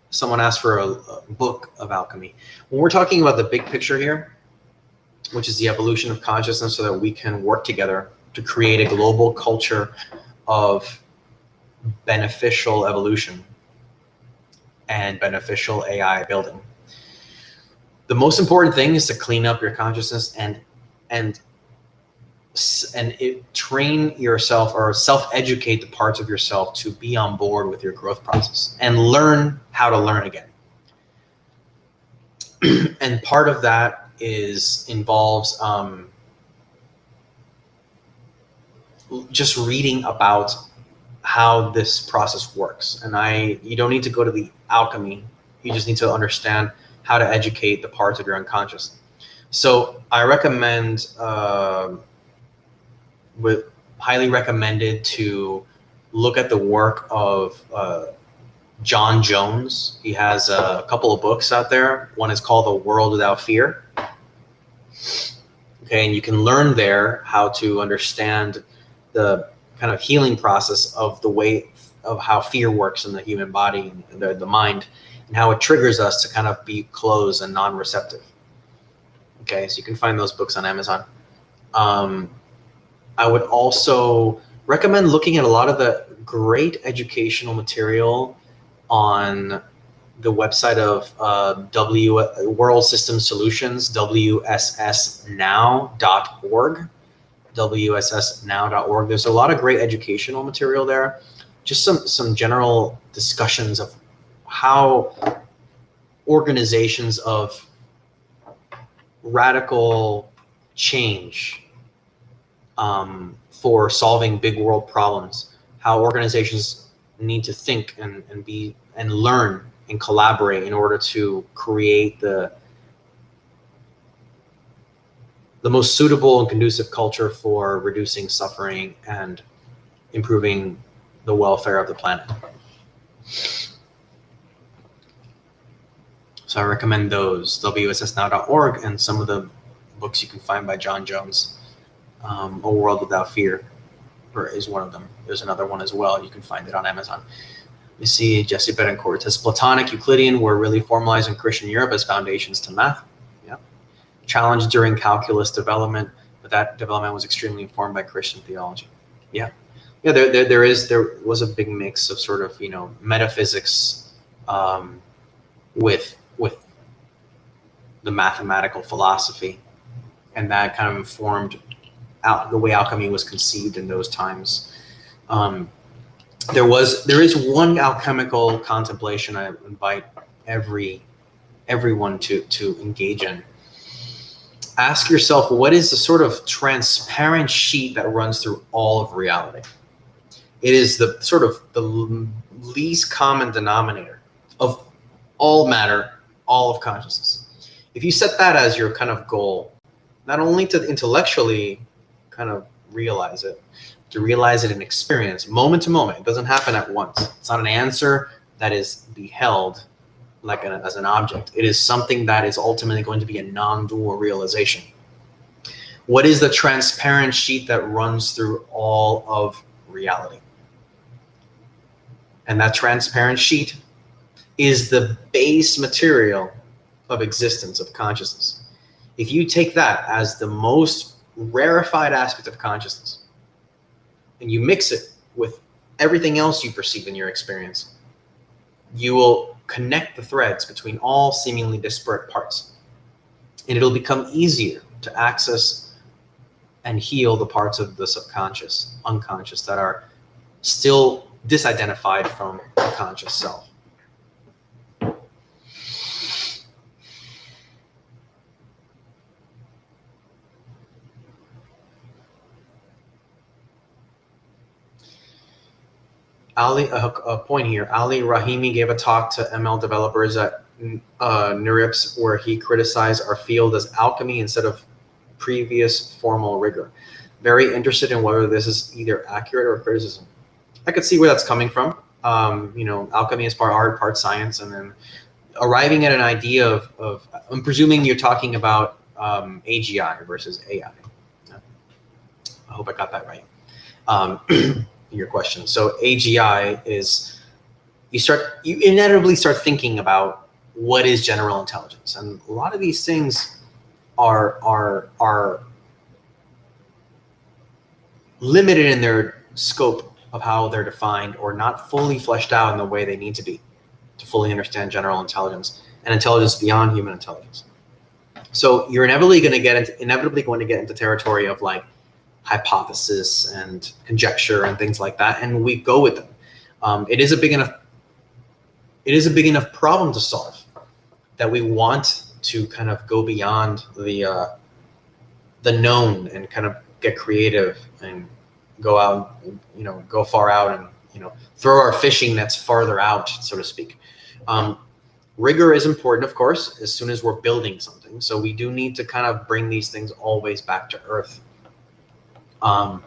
someone asked for a book of alchemy. When we're talking about the big picture here, which is the evolution of consciousness so that we can work together to create a global culture of beneficial evolution and beneficial AI building, the most important thing is to clean up your consciousness and train yourself, or self-educate the parts of yourself to be on board with your growth process and learn how to learn again. And part of that involves just reading about how this process works. And you don't need to go to the alchemy. You just need to understand how to educate the parts of your unconscious. So I recommend, highly recommended to look at the work of John Jones. He has a couple of books out there. One is called The World Without Fear. Okay, and you can learn there how to understand the kind of healing process of the way of how fear works in the human body and the mind, and how it triggers us to kind of be closed and non-receptive. Okay, so you can find those books on Amazon. I would also recommend looking at a lot of the great educational material on the website of World System Solutions, WSSnow.org. WSSnow.org. There's a lot of great educational material there. Just some general discussions of how organizations of radical change for solving big world problems, how organizations need to think and learn and collaborate in order to create the most suitable and conducive culture for reducing suffering and improving the welfare of the planet. So I recommend those, WSSnow.org, and some of the books you can find by John Jones. A World Without Fear is one of them. There's another one as well. You can find it on Amazon. You see, Jesse Betancourt says Platonic, Euclidean were really formalized in Christian Europe as foundations to math. Yeah. Challenged during calculus development, but that development was extremely informed by Christian theology. Yeah. Yeah, there was a big mix of sort of, metaphysics with the mathematical philosophy, and that kind of informed the way alchemy was conceived in those times. There is one alchemical contemplation I invite everyone to engage in. Ask yourself, what is the sort of transparent sheet that runs through all of reality? It is the sort of the least common denominator of all matter, all of consciousness. If you set that as your kind of goal, not only to intellectually kind of realize it, to realize it in experience, moment to moment. It doesn't happen at once. It's not an answer that is beheld like as an object. It is something that is ultimately going to be a non-dual realization. What is the transparent sheet that runs through all of reality? And that transparent sheet is the base material of existence, of consciousness. If you take that as the most rarefied aspect of consciousness, and you mix it with everything else you perceive in your experience, you will connect the threads between all seemingly disparate parts. And it'll become easier to access and heal the parts of the subconscious, unconscious, that are still disidentified from the conscious self. Ali, a point here. Ali Rahimi gave a talk to ML developers at NeurIPS where he criticized our field as alchemy instead of previous formal rigor. Very interested in whether this is either accurate or criticism. I could see where that's coming from. You know, alchemy is part art, part science, and then arriving at an idea of I'm presuming you're talking about AGI versus AI. I hope I got that right. Your question. So AGI is you inevitably start thinking about what is general intelligence, and a lot of these things are limited in their scope of how they're defined, or not fully fleshed out in the way they need to be to fully understand general intelligence and intelligence beyond human intelligence. So you're inevitably going to get into territory of like hypothesis and conjecture and things like that, and we go with them. It is a big enough problem to solve that we want to kind of go beyond the known and kind of get creative and go out, you know, go far out and, you know, throw our fishing nets farther out, so to speak. Rigor is important, of course, as soon as we're building something. So we do need to kind of bring these things always back to earth. So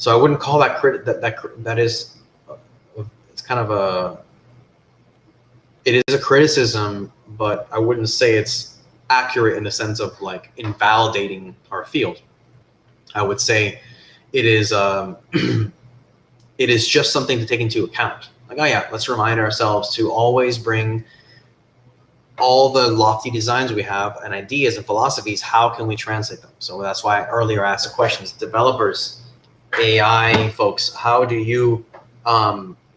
I wouldn't call that that is, it's kind of it is a criticism, but I wouldn't say it's accurate in the sense of like invalidating our field. I would say it is it is just something to take into account. Like, oh yeah, let's remind ourselves to always bring all the lofty designs we have and ideas and philosophies, how can we translate them? So that's why I earlier asked the questions, developers, AI folks, how do you,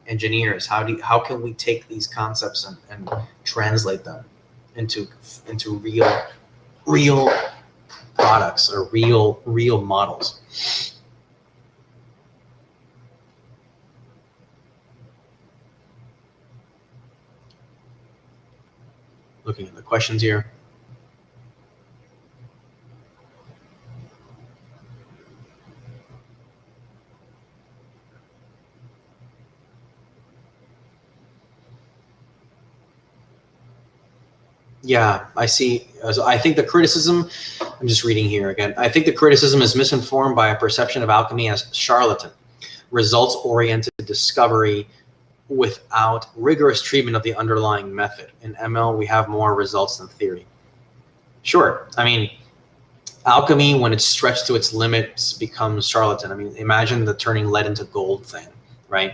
engineers, how can we take these concepts and translate them into real products or real models? Looking at the questions here. Yeah, I see. I think the criticism, I'm just reading here again. I think the criticism is misinformed by a perception of alchemy as charlatan, results-oriented discovery without rigorous treatment of the underlying method. In ML, we have more results than theory. Sure. I mean, alchemy, when it's stretched to its limits, becomes charlatan. I mean, imagine the turning lead into gold thing, right?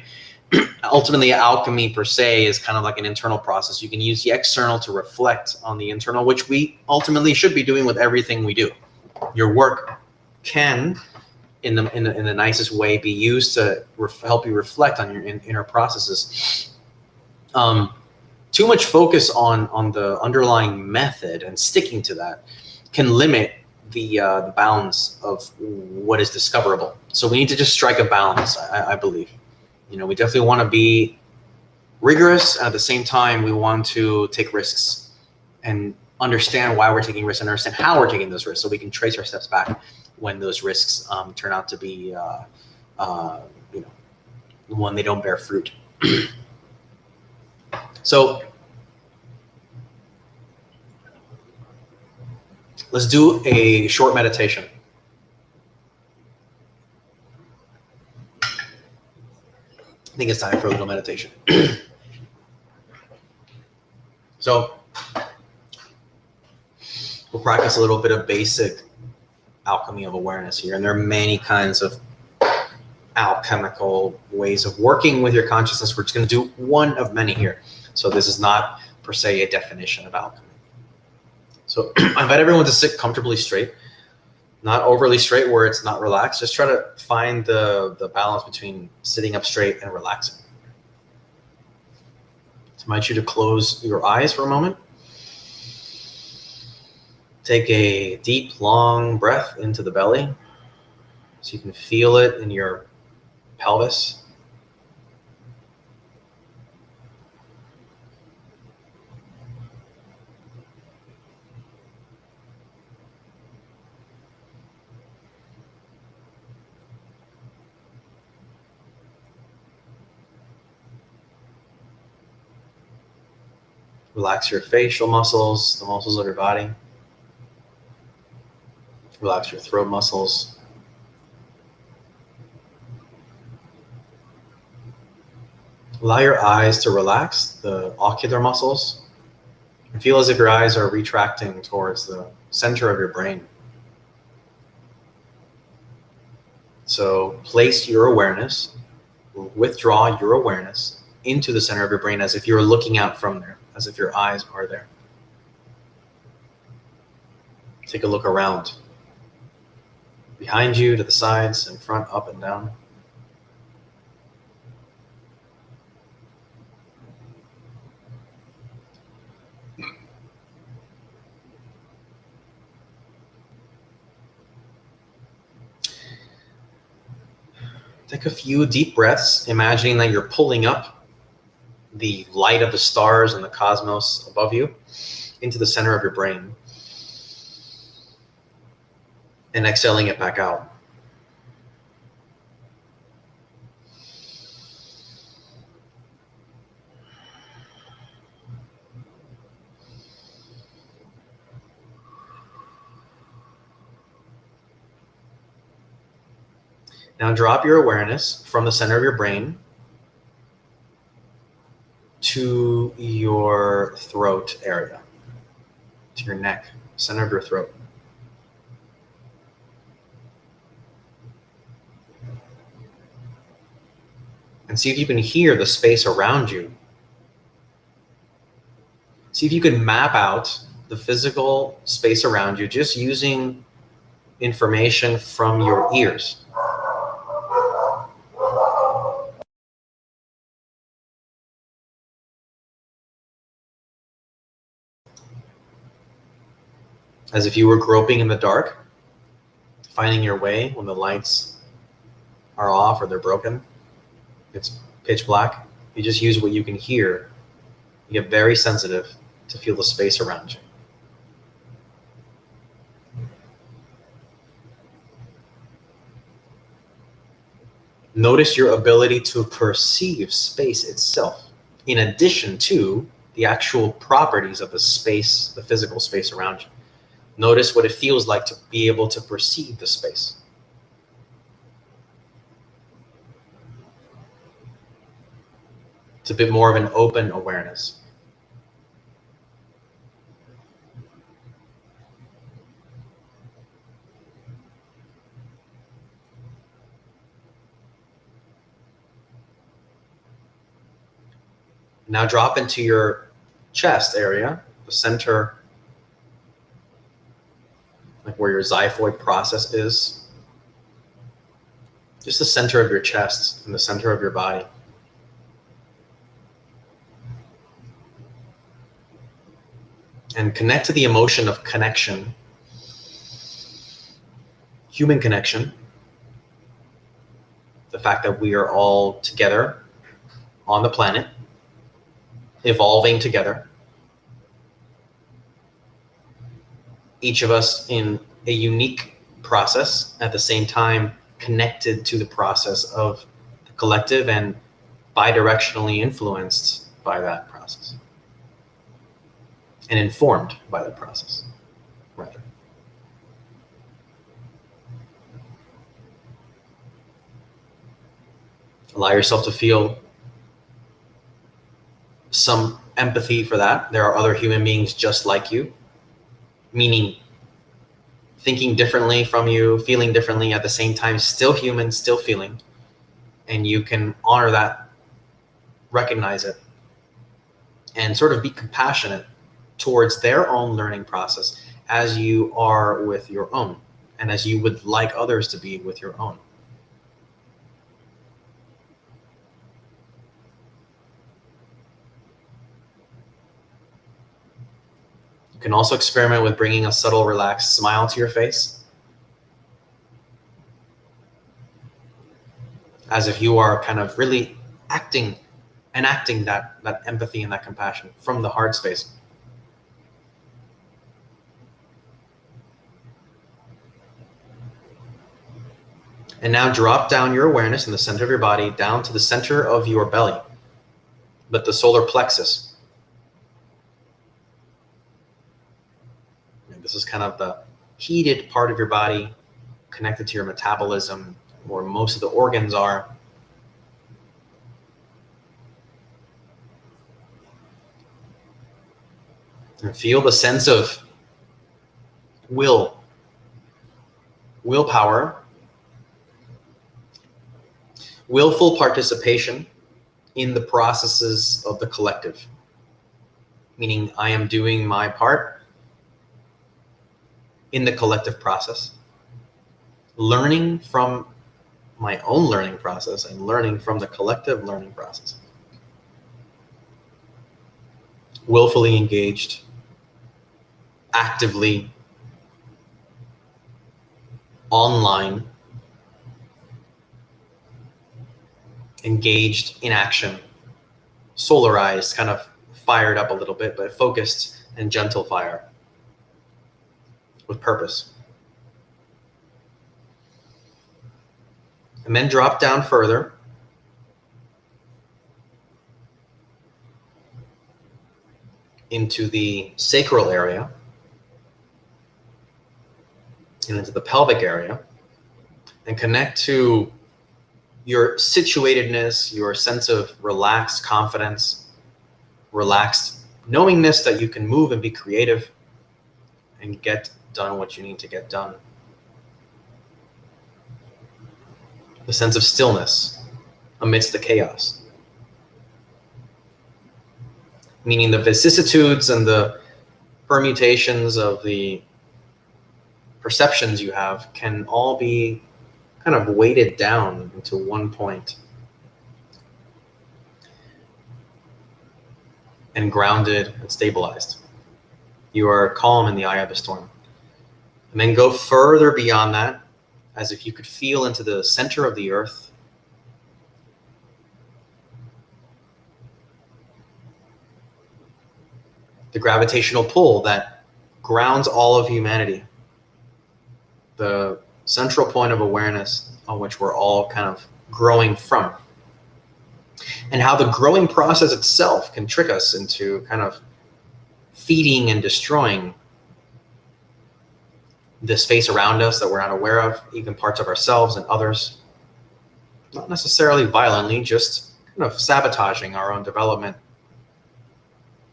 Ultimately, alchemy per se is kind of like an internal process. You can use the external to reflect on the internal, which we ultimately should be doing with everything we do. Your work can, in the nicest way, be used to help you reflect on your inner processes. Too much focus on the underlying method and sticking to that can limit the bounds of what is discoverable. So we need to just strike a balance, I believe. You know, we definitely want to be rigorous, and at the same time, we want to take risks and understand why we're taking risks and understand how we're taking those risks, so we can trace our steps back when those risks turn out to be, you know, when they don't bear fruit. So let's do a short meditation. I think it's time for a little meditation. So we'll practice a little bit of basic alchemy of awareness here. And there are many kinds of alchemical ways of working with your consciousness. We're just going to do one of many here. So this is not per se a definition of alchemy. So I invite everyone to sit comfortably straight, not overly straight where it's not relaxed. Just try to find the balance between sitting up straight and relaxing. So I invite you to close your eyes for a moment. Take a deep, long breath into the belly so you can feel it in your pelvis. Relax your facial muscles, the muscles of your body. Relax your throat muscles. Allow your eyes to relax, the ocular muscles, and feel as if your eyes are retracting towards the center of your brain. So place your awareness, withdraw your awareness into the center of your brain as if you're looking out from there, as if your eyes are there. Take a look around. Behind you, to the sides, in front, up and down. Take a few deep breaths, imagining that you're pulling up the light of the stars and the cosmos above you into the center of your brain, and exhaling it back out. Now drop your awareness from the center of your brain to your throat area, to your neck, center of your throat. And see if you can hear the space around you. See if you can map out the physical space around you just using information from your ears. As if you were groping in the dark, finding your way when the lights are off or they're broken. It's pitch black. You just use what you can hear. You get very sensitive to feel the space around you. Notice your ability to perceive space itself, in addition to the actual properties of the space, the physical space around you. Notice what it feels like to be able to perceive the space. It's a bit more of an open awareness. Now drop into your chest area, the center, like where your xiphoid process is. Just the center of your chest and the center of your body. And connect to the emotion of connection, human connection, the fact that we are all together on the planet, evolving together, each of us in a unique process, at the same time connected to the process of the collective and bidirectionally influenced by that process and informed by that process, rather. Allow yourself to feel some empathy for that. There are other human beings just like you, meaning thinking differently from you, feeling differently at the same time, still human, still feeling. And you can honor that, recognize it, and sort of be compassionate towards their own learning process as you are with your own, and as you would like others to be with your own. You can also experiment with bringing a subtle, relaxed smile to your face, as if you are kind of really enacting that empathy and that compassion from the heart space. And now drop down your awareness in the center of your body, down to the center of your belly, but the solar plexus. And this is kind of the heated part of your body, connected to your metabolism, where most of the organs are. And feel the sense of willpower, willful participation in the processes of the collective. Meaning I am doing my part in the collective process, learning from my own learning process and learning from the collective learning process. Willfully engaged, actively, online, engaged in action, solarized, kind of fired up a little bit, but focused and gentle fire with purpose. And then drop down further into the sacral area and into the pelvic area, and connect to your situatedness, your sense of relaxed confidence, relaxed knowingness that you can move and be creative and get done what you need to get done. The sense of stillness amidst the chaos. Meaning the vicissitudes and the permutations of the perceptions you have can all be kind of weighted down into one point and grounded and stabilized. You are calm in the eye of the storm. And then go further beyond that, as if you could feel into the center of the earth. The gravitational pull that grounds all of humanity. The central point of awareness on which we're all kind of growing from. And how the growing process itself can trick us into kind of feeding and destroying the space around us that we're not aware of, even parts of ourselves and others. Not necessarily violently, just kind of sabotaging our own development,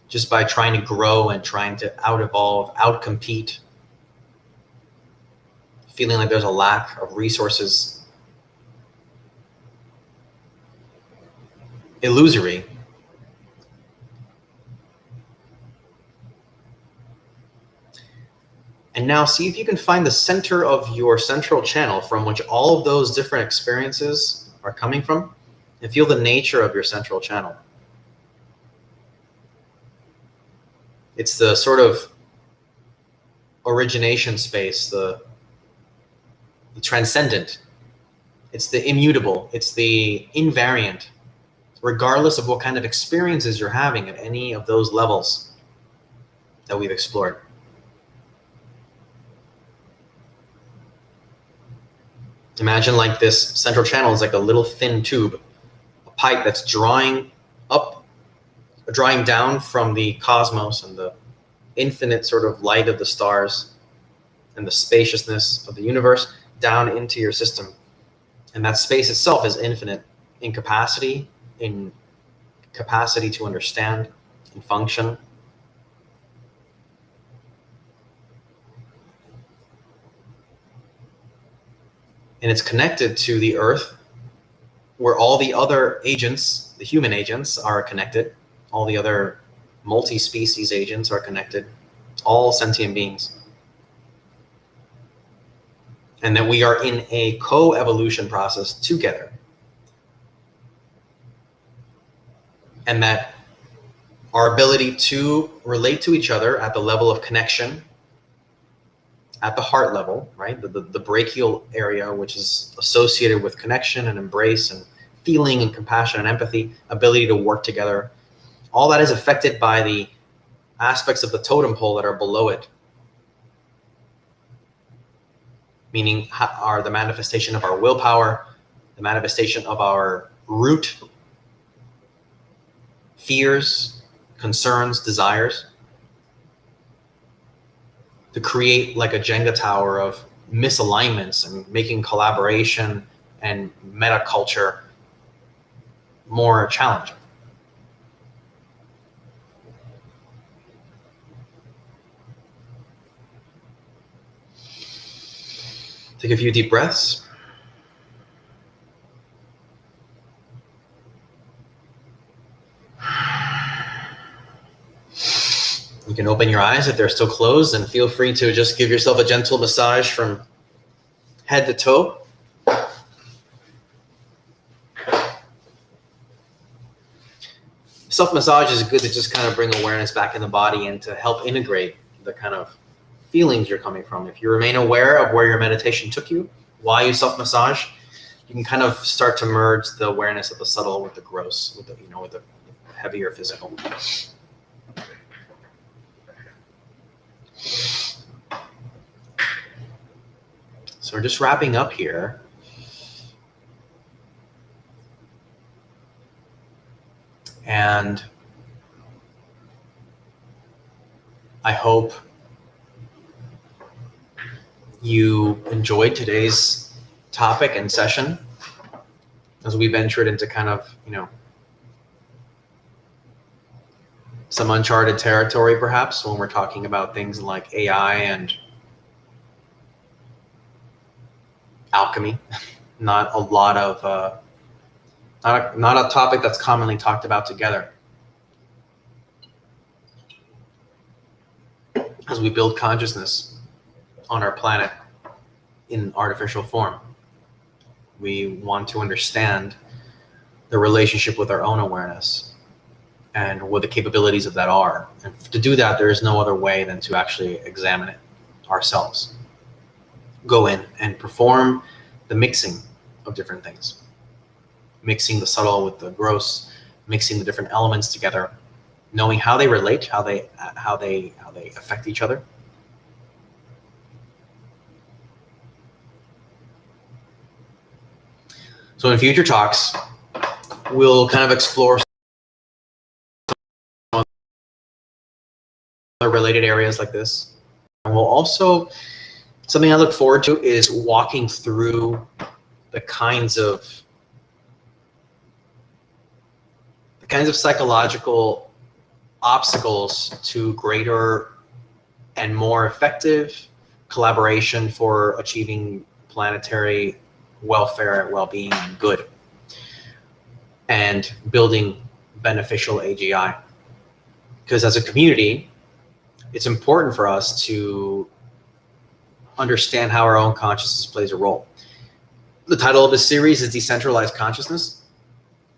just by trying to grow and trying to out-evolve, out-compete, feeling like there's a lack of resources. Illusory. And now see if you can find the center of your central channel from which all of those different experiences are coming from, and feel the nature of your central channel. It's the sort of origination space, the transcendent. It's the immutable. It's the invariant, regardless of what kind of experiences you're having at any of those levels that we've explored. Imagine like this central channel is like a little thin tube pipe that's drawing down from the cosmos and the infinite sort of light of the stars and the spaciousness of the universe down into your system. And that space itself is infinite in capacity to understand and function. And it's connected to the earth, where all the other agents, the human agents, are connected. All the other multi-species agents are connected, all sentient beings. And that we are in a co-evolution process together. And that our ability to relate to each other at the level of connection, at the heart level, right? The brachial area, which is associated with connection and embrace and feeling and compassion and empathy, ability to work together. All that is affected by the aspects of the totem pole that are below it. Meaning are the manifestation of our willpower, the manifestation of our root fears, concerns, desires, to create like a Jenga tower of misalignments and making collaboration and metaculture more challenging. Take a few deep breaths. You can open your eyes if they're still closed, and feel free to just give yourself a gentle massage from head to toe. Self-massage is good to just kind of bring awareness back in the body and to help integrate the kind of feelings you're coming from. If you remain aware of where your meditation took you while you self-massage, you can kind of start to merge the awareness of the subtle with the gross, with the, with the heavier physical. So we're just wrapping up here. And I hope you enjoyed today's topic and session as we ventured into kind of, some uncharted territory perhaps when we're talking about things like AI and alchemy. Not a lot of, not a topic that's commonly talked about together. As we build consciousness on our planet in artificial form, we want to understand the relationship with our own awareness and what the capabilities of that are. And to do that, there is no other way than to actually examine it ourselves. Go in and perform the mixing of different things. Mixing the subtle with the gross, mixing the different elements together, knowing how they relate, how they affect each other. So in future talks, we'll kind of explore some other related areas like this. And we'll also, something I look forward to is walking through the kinds of psychological obstacles to greater and more effective collaboration for achieving planetary welfare, well-being, and good, and building beneficial AGI. Because as a community, it's important for us to understand how our own consciousness plays a role. The title of this series is Decentralized Consciousness,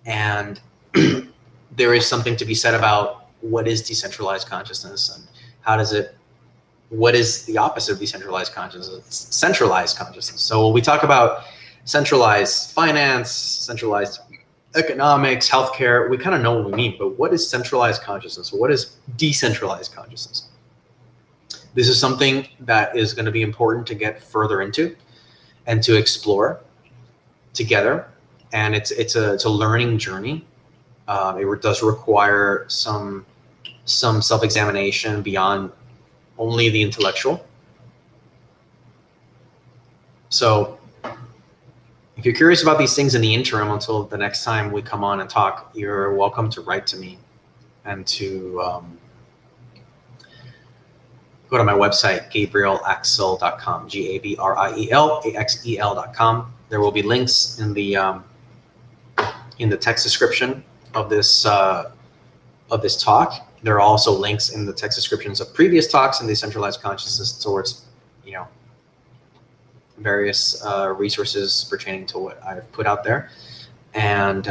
and there is something to be said about what is decentralized consciousness and what is the opposite of decentralized consciousness? It's centralized consciousness. So when we talk about centralized finance, centralized economics, healthcare, we kind of know what we mean, but what is centralized consciousness? What is decentralized consciousness? This is something that is going to be important to get further into and to explore together and it's a learning journey. It does require some self-examination beyond only the intellectual. So if you're curious about these things in the interim until the next time we come on and talk, you're welcome to write to me and to go to my website, gabrielaxel.com, GABRIELAXEL.com. There will be links in the text description of this talk. There are also links in the text descriptions of previous talks in decentralized consciousness towards, various resources pertaining to what I've put out there. And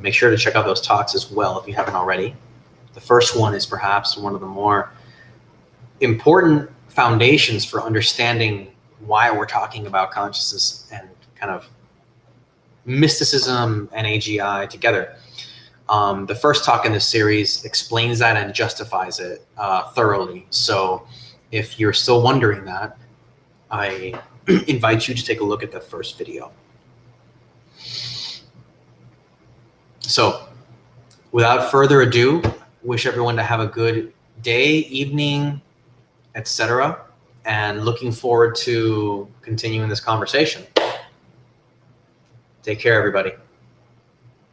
make sure to check out those talks as well if you haven't already. The first one is perhaps one of the more important foundations for understanding why we're talking about consciousness and kind of mysticism and AGI together. The first talk in this series explains that and justifies it thoroughly. So if you're still wondering that, I invite you to take a look at the first video. So without further ado, wish everyone to have a good day, evening, etc. And looking forward to continuing this conversation. Take care, everybody.